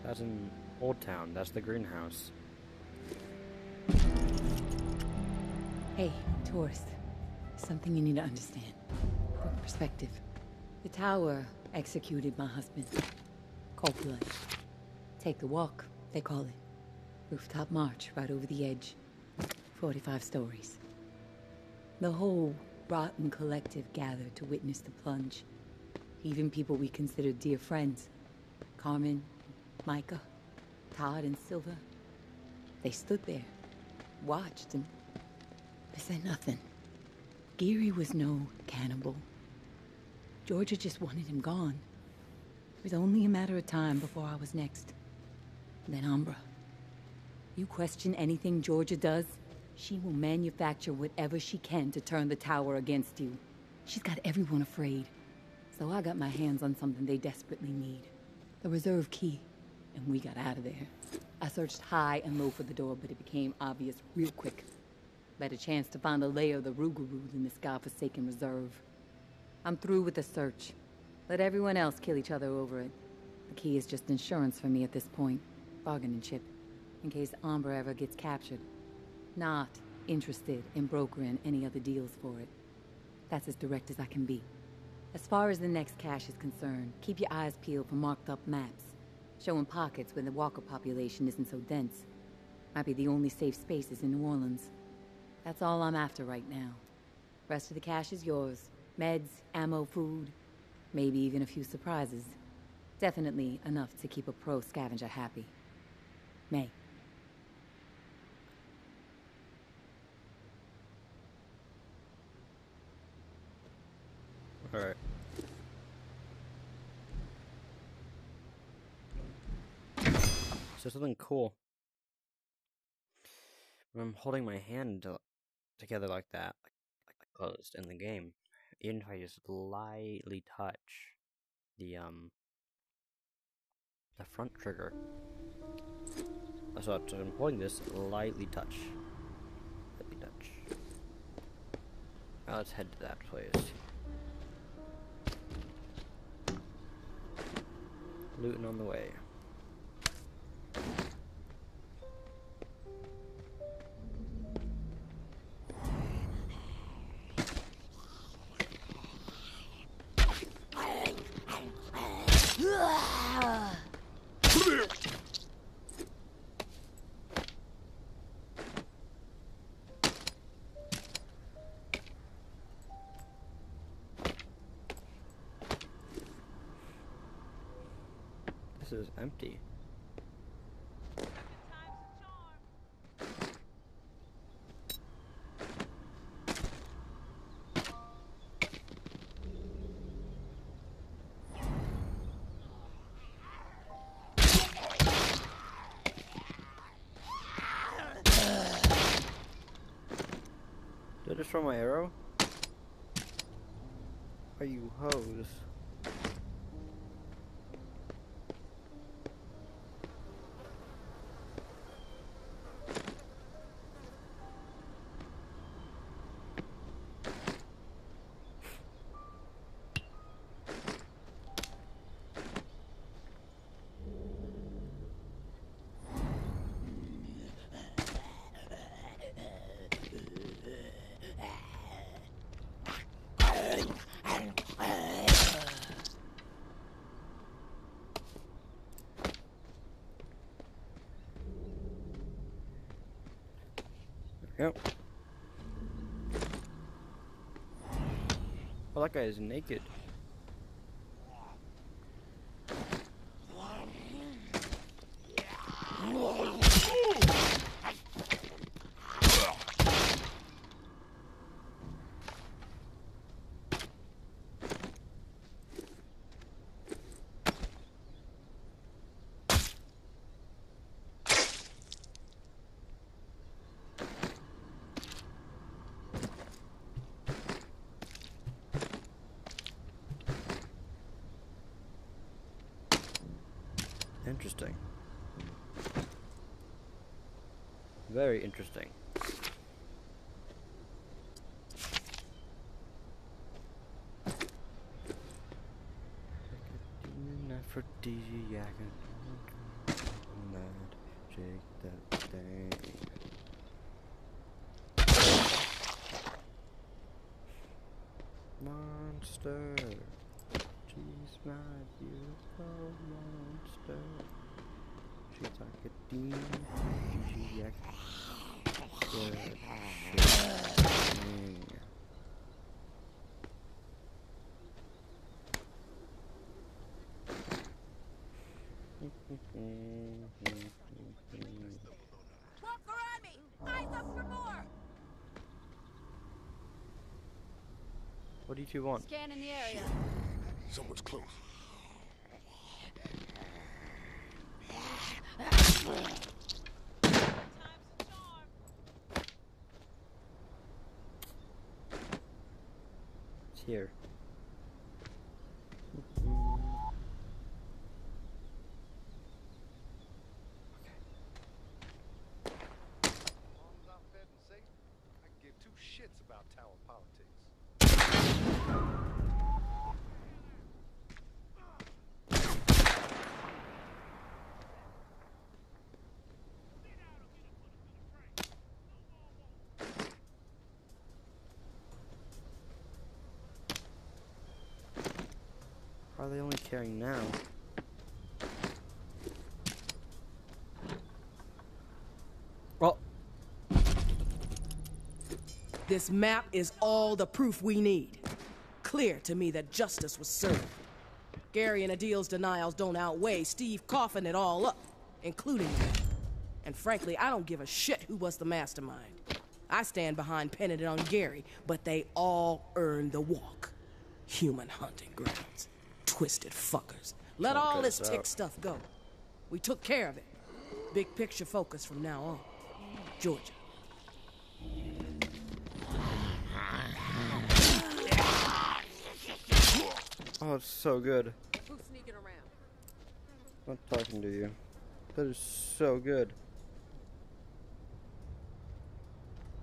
That's in Old Town. That's the greenhouse. Hey, tourist. Something you need to understand. Quick perspective. The tower executed my husband. Cold blood. Take the walk, they call it. Rooftop march right over the edge. 45 stories. The whole rotten collective gathered to witness the plunge. Even people we considered dear friends. Carmen, Micah, Todd, and Silva. They stood there, watched, and they said nothing. Geary was no cannibal. Georgia just wanted him gone. It was only a matter of time before I was next. Then Umbra. You question anything Georgia does, she will manufacture whatever she can to turn the tower against you. She's got everyone afraid. So I got my hands on something they desperately need. The reserve key. And we got out of there. I searched high and low for the door, but it became obvious real quick. Better chance to find the lair of the Rougarou in this godforsaken reserve. I'm through with the search. Let everyone else kill each other over it. The key is just insurance for me at this point. Bargaining chip. In case Umbra ever gets captured. Not interested in brokering any other deals for it. That's as direct as I can be. As far as the next cache is concerned, keep your eyes peeled for marked up maps. Showing pockets where the walker population isn't so dense. Might be the only safe spaces in New Orleans. That's all I'm after right now. Rest of the cash is yours. Meds, ammo, food. Maybe even a few surprises. Definitely enough to keep a pro scavenger happy. May. Alright. So something cool. When I'm holding my hand together like that, like closed in the game, even if I just lightly touch the front trigger. So I'm holding this, lightly touch. Lightly touch. Now let's head to that place. Looting on the way. This is empty. Did I just throw my arrow? Are you hoes? Yep. Oh, that guy is naked. Interesting. Very interesting. Aphrodisiac and shake that thing. monster. She's my beautiful monster. She's like a demon. She's good. Walker on me! Eyes up for more! What do you two want? Scanning the area. Someone's close. It's here. Why are they only caring now? Well, This map is all the proof we need. Clear to me that justice was served. Gary and Adil's denials don't outweigh Steve coughing it all up, including me. And frankly, I don't give a shit who was the mastermind. I stand behind pinning it on Gary, but they all earned the walk. Human hunting grounds. Twisted fuckers. Let all this tick stuff go. We took care of it. Big picture focus from now on. Georgia. oh, it's so good. Who's sneaking around? I'm not talking to you. That is so good.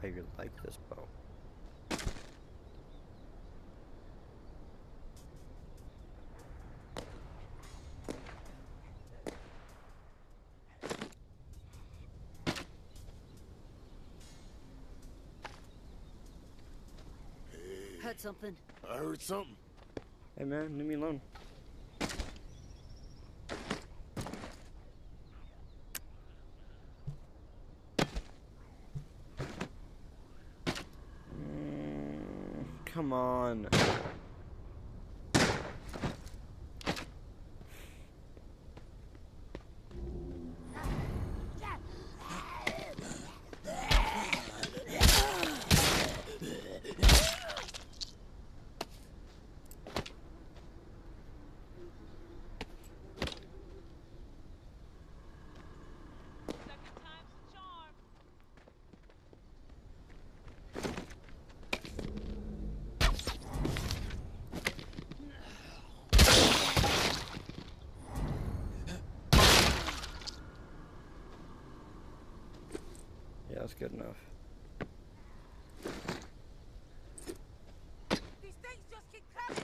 I really like this bow. Heard something. I heard something. Hey man, leave me alone. Come on. Yeah, that's good enough. These things just keep coming.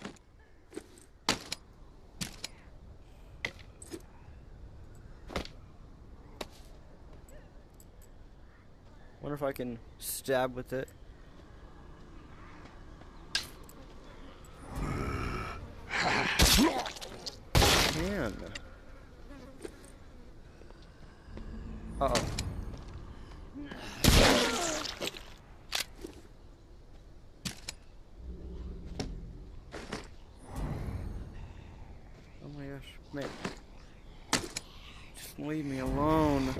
Wonder if I can stab with it. Man. Uh-oh. Oh my gosh, man. Just leave me alone.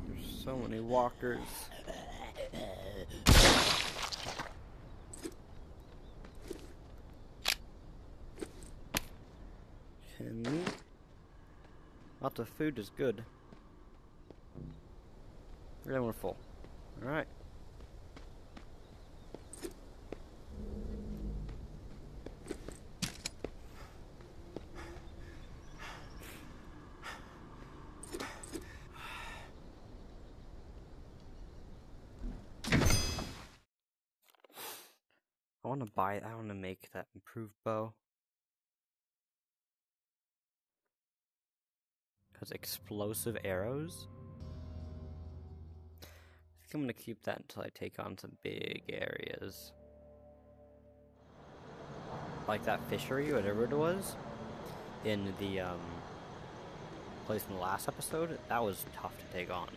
There's so many walkers. Can we? Lots of food is good. Then we're full. Alright. I want to buy it. I want to make that improved bow. Because explosive arrows? I think I'm going to keep that until I take on some big areas. Like that fishery, whatever it was, in the place in the last episode. That was tough to take on.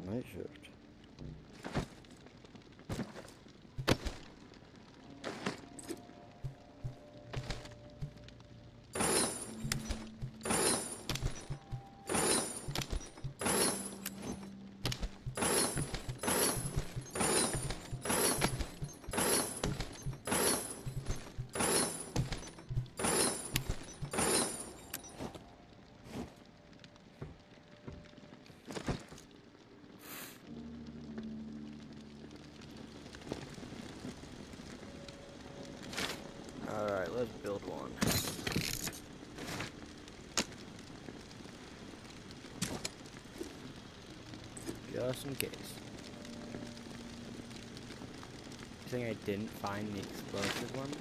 Night shift. Alright, let's build one. Just in case. You think I didn't find the explosive ones?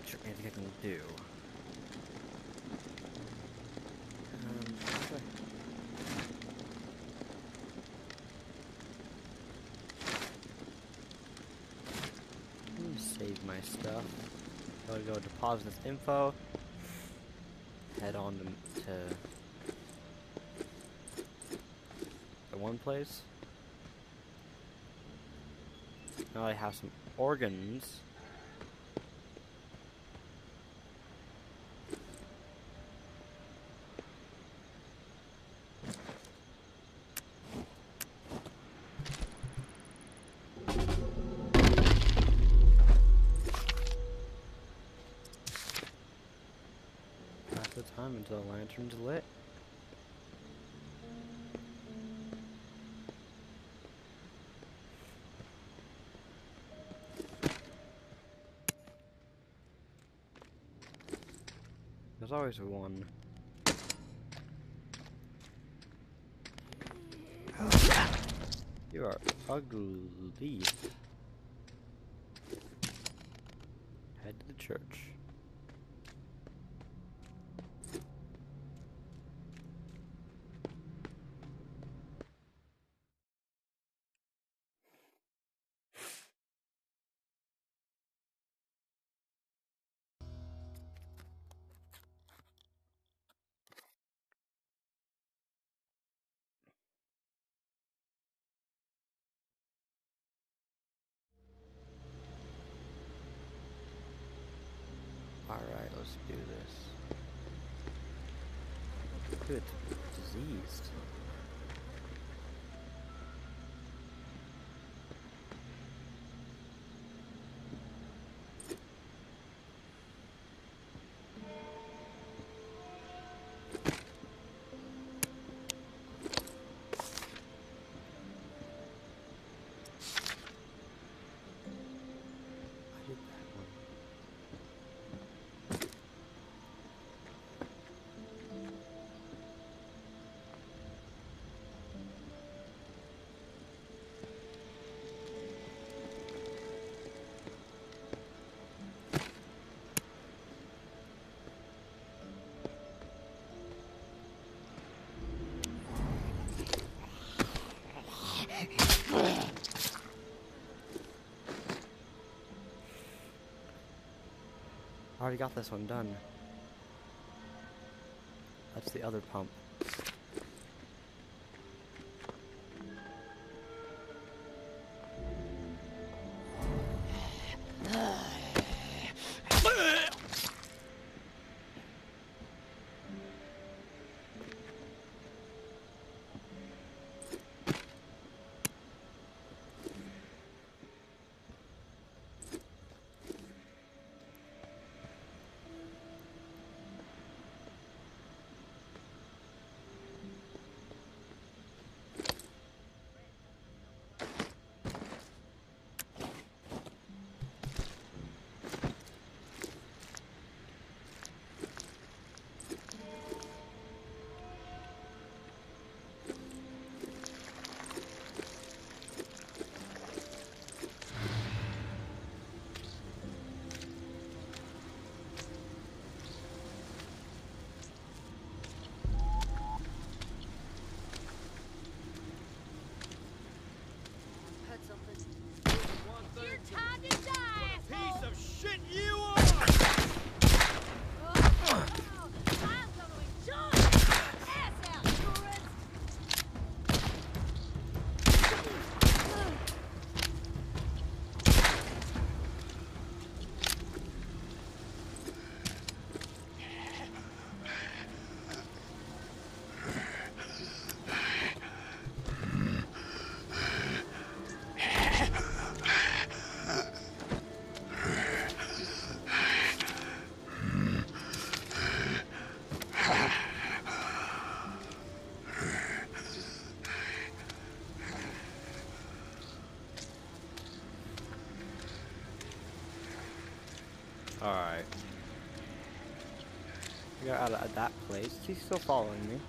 Sure, anything I can do. Okay. Let me save my stuff. Gotta go deposit this info. Head on to the one place. Now I have some organs. The time until the lantern's lit. There's always one. You are ugly. Head to the church. Alright, let's do this. Good. Diseased. already got this one done. That's the other pump. Alright. We got out of that place. He's still following me.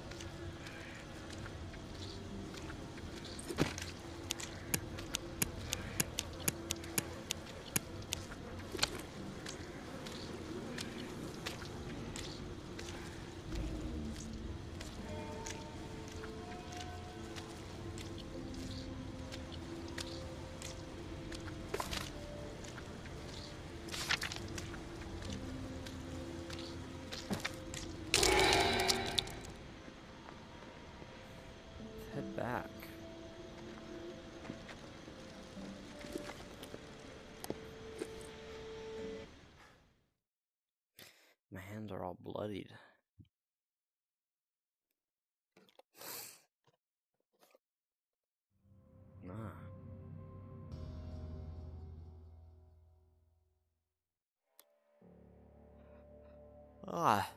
Head back. My hands are all bloodied. Ah.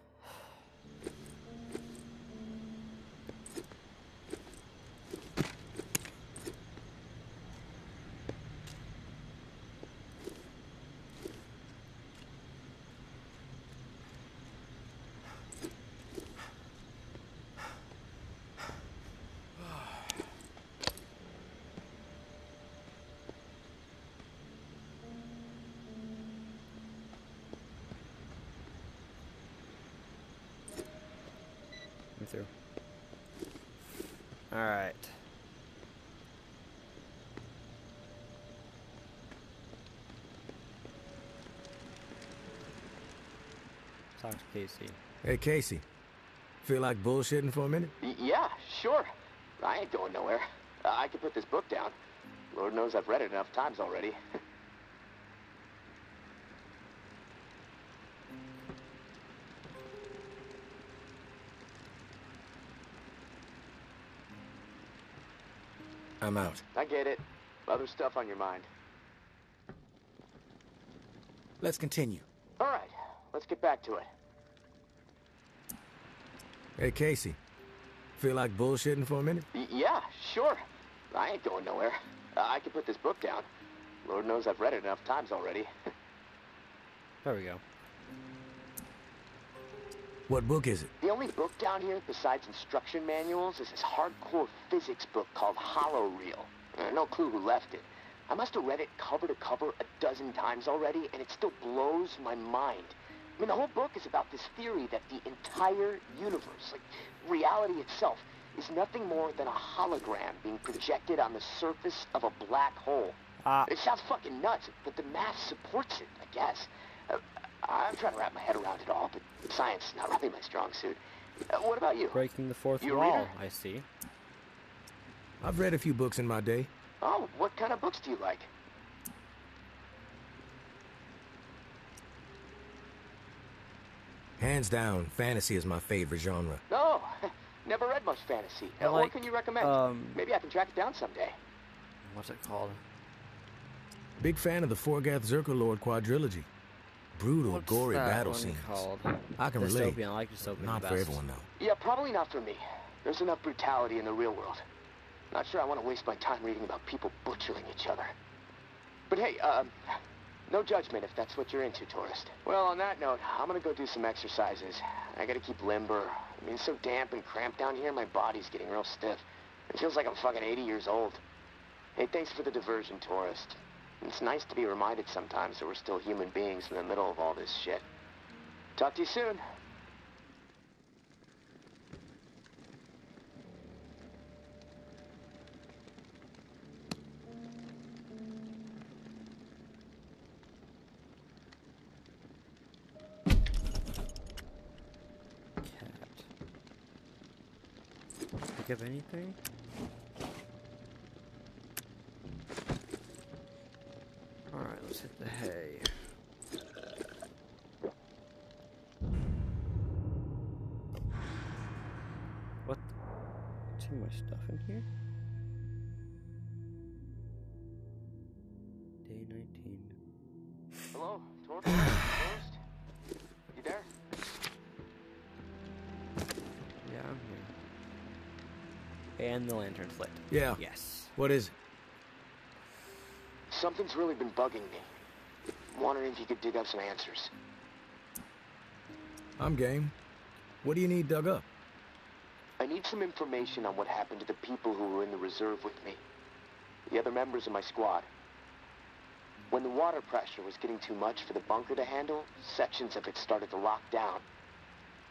Through. All right. Talk to Casey. Hey, Casey. Feel like bullshitting for a minute? Yeah, sure. I ain't going nowhere. I can put this book down. Lord knows I've read it enough times already. I'm out. I get it. Other stuff on your mind. Let's continue. All right, let's get back to it. Hey, Casey. Feel like bullshitting for a minute? Yeah, sure. I ain't going nowhere. I can put this book down. Lord knows I've read it enough times already. There we go. What book is it? The only book down here, besides instruction manuals, is this hardcore physics book called Hollow Reel. No clue who left it. I must have read it cover to cover a dozen times already, and it still blows my mind. I mean, the whole book is about this theory that the entire universe, like reality itself, is nothing more than a hologram being projected on the surface of a black hole. It sounds fucking nuts, but the math supports it, I guess. I'm trying to wrap my head around it all, but science is not really my strong suit. What about you? Breaking the fourth You a wall, reader? I see. I've read a few books in my day. Oh, what kind of books do you like? Hands down, fantasy is my favorite genre. No, never read much fantasy. I What like, can you recommend? Maybe I can track it down someday. What's it called? Big fan of the Forgath Zerkalord quadrilogy. Brutal, What's gory that battle one scenes. called? I can relate. Dystopian. I like dystopian Not the for best. everyone, though. Yeah, probably not for me. There's enough brutality in the real world. Not sure I want to waste my time reading about people butchering each other. But hey, no judgment if that's what you're into, tourist. Well, on that note, I'm gonna go do some exercises. I gotta keep limber. I mean, it's so damp and cramped down here, my body's getting real stiff. It feels like I'm fucking 80 years old. Hey, thanks for the diversion, tourist. It's nice to be reminded sometimes that we're still human beings in the middle of all this shit. Talk to you soon. Pick up anything? Alright, let's hit the hay. What? Too much stuff in here? Day 19. Hello, tourist? Tourist? You there? Yeah, I'm here. And the lantern's lit. Yeah. Yes. What is it? Something's really been bugging me. Wondering if you could dig up some answers. I'm game. What do you need dug up? I need some information on what happened to the people who were in the reserve with me. The other members of my squad. When the water pressure was getting too much for the bunker to handle, sections of it started to lock down.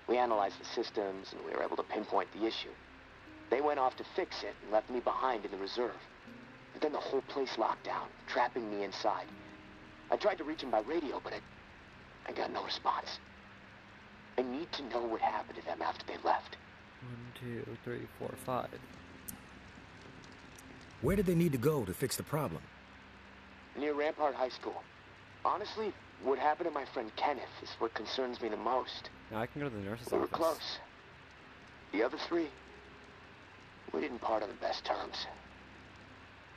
We analyzed the systems and we were able to pinpoint the issue. They went off to fix it and left me behind in the reserve. But then the whole place locked down, trapping me inside. I tried to reach them by radio, but I got no response. I need to know what happened to them after they left. 1, 2, 3, 4, 5. Where did they need to go to fix the problem? Near Rampart High School. Honestly, what happened to my friend Kenneth is what concerns me the most. Now I can go to the nurse's We were office. close. The other three, we didn't part on the best terms.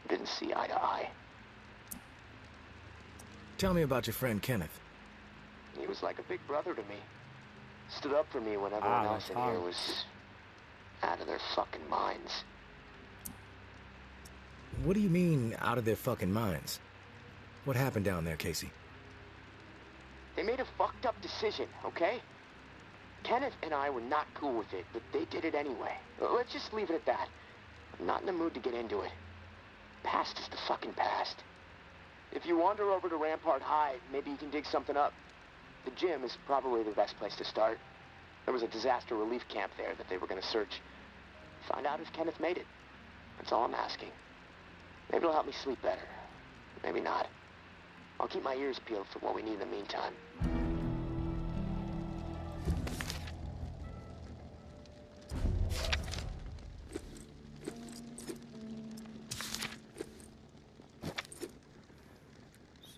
We didn't see eye to eye. Tell me about your friend Kenneth. He was like a big brother to me. Stood up for me when everyone else in here was out of their fucking minds. What do you mean, out of their fucking minds? What happened down there, Casey? They made a fucked up decision, okay? Kenneth and I were not cool with it, but they did it anyway. Let's just leave it at that. I'm not in the mood to get into it. Past is the fucking past. If you wander over to Rampart High, maybe you can dig something up. The gym is probably the best place to start. There was a disaster relief camp there that they were going to search. Find out if Kenneth made it. That's all I'm asking. Maybe it'll help me sleep better. Maybe not. I'll keep my ears peeled for what we need in the meantime.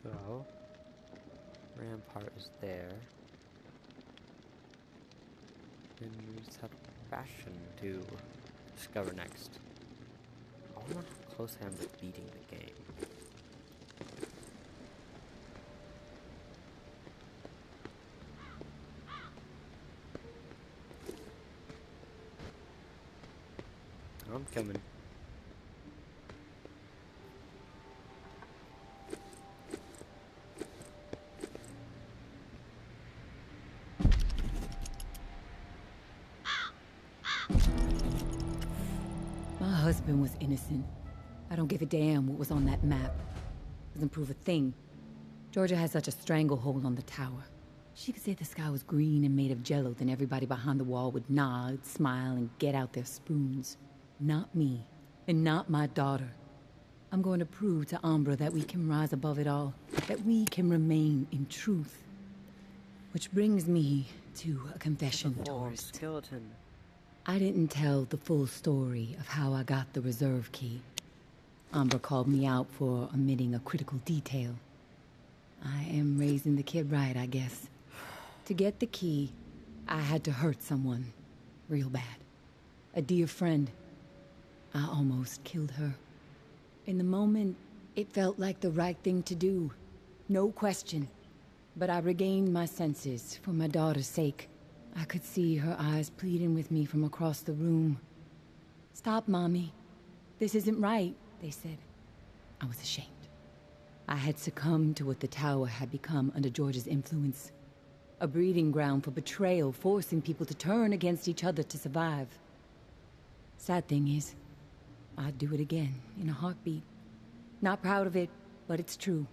So, Rampart is there. Then we just have fashion to discover next. I wonder how close I am to beating the game. I'm coming. My husband was innocent. I don't give a damn what was on that map. Doesn't prove a thing. Georgia has such a stranglehold on the tower. She could say the sky was green and made of jello, then everybody behind the wall would nod, smile, and get out their spoons. Not me, and not my daughter. I'm going to prove to Umbra that we can rise above it all, that we can remain in truth. Which brings me to a confession, Tourist. tourist. Skeleton. I didn't tell the full story of how I got the reserve key. Umbra called me out for omitting a critical detail. I am raising the kid right, I guess. To get the key, I had to hurt someone. Real bad. A dear friend. I almost killed her. In the moment, it felt like the right thing to do. No question. But I regained my senses for my daughter's sake. I could see her eyes pleading with me from across the room. "Stop, Mommy. This isn't right," they said. I was ashamed. I had succumbed to what the tower had become under George's influence. A breeding ground for betrayal, forcing people to turn against each other to survive. Sad thing is, I'd do it again in a heartbeat. Not proud of it, but it's true.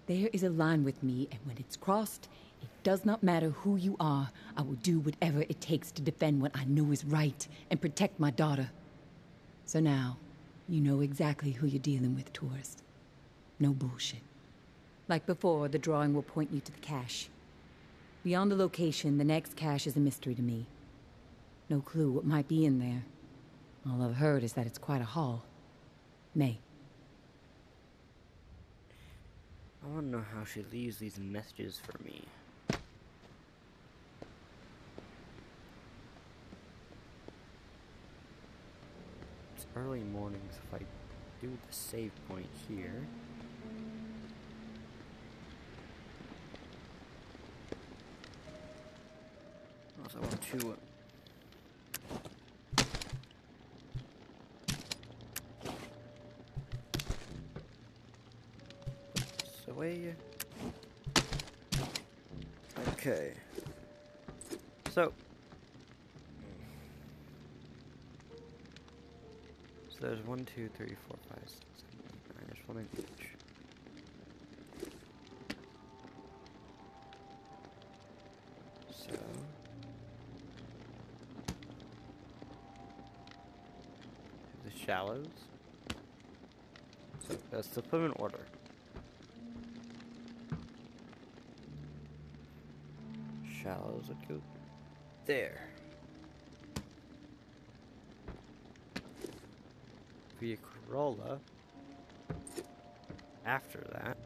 There is a line with me, and when it's crossed, it does not matter who you are. I will do whatever it takes to defend what I know is right and protect my daughter. So now, you know exactly who you're dealing with, tourist. No bullshit. Like before, the drawing will point you to the cache. Beyond the location, the next cache is a mystery to me. No clue what might be in there. All I've heard is that it's quite a haul. May. I want to know how she leaves these messages for me. It's early morning, so if I do the save point here... Also, I want to... away. Okay. So there's 1, 2, 3, 4, 5, 6, 7, 8, 9. There's one in each. So the shallows. So let's put them in order. Shallows would go there. Via Corolla. After that.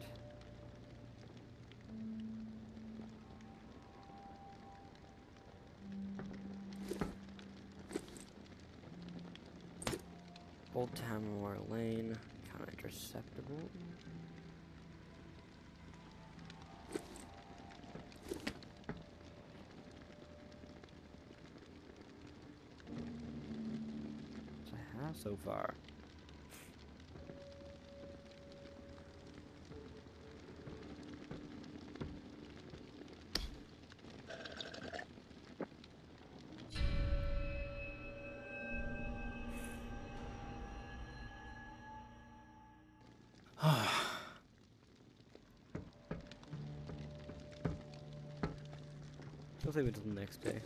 Old Town Memorial Lane. Kind of interceptable. So far. Let's leave it until the next day.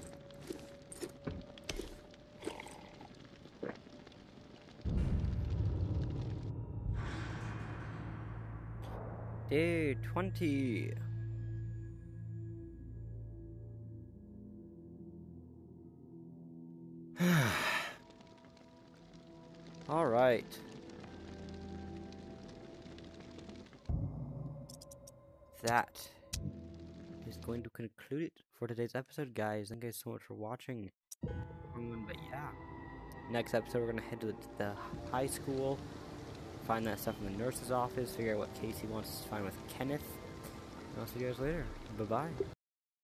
Day 20. All right. That is going to conclude it for today's episode, guys. Thank you guys so much for watching. But yeah, next episode we're gonna head to the high school. Find that stuff in the nurse's office, figure out what Casey wants to find with Kenneth. And I'll see you guys later. Bye-bye.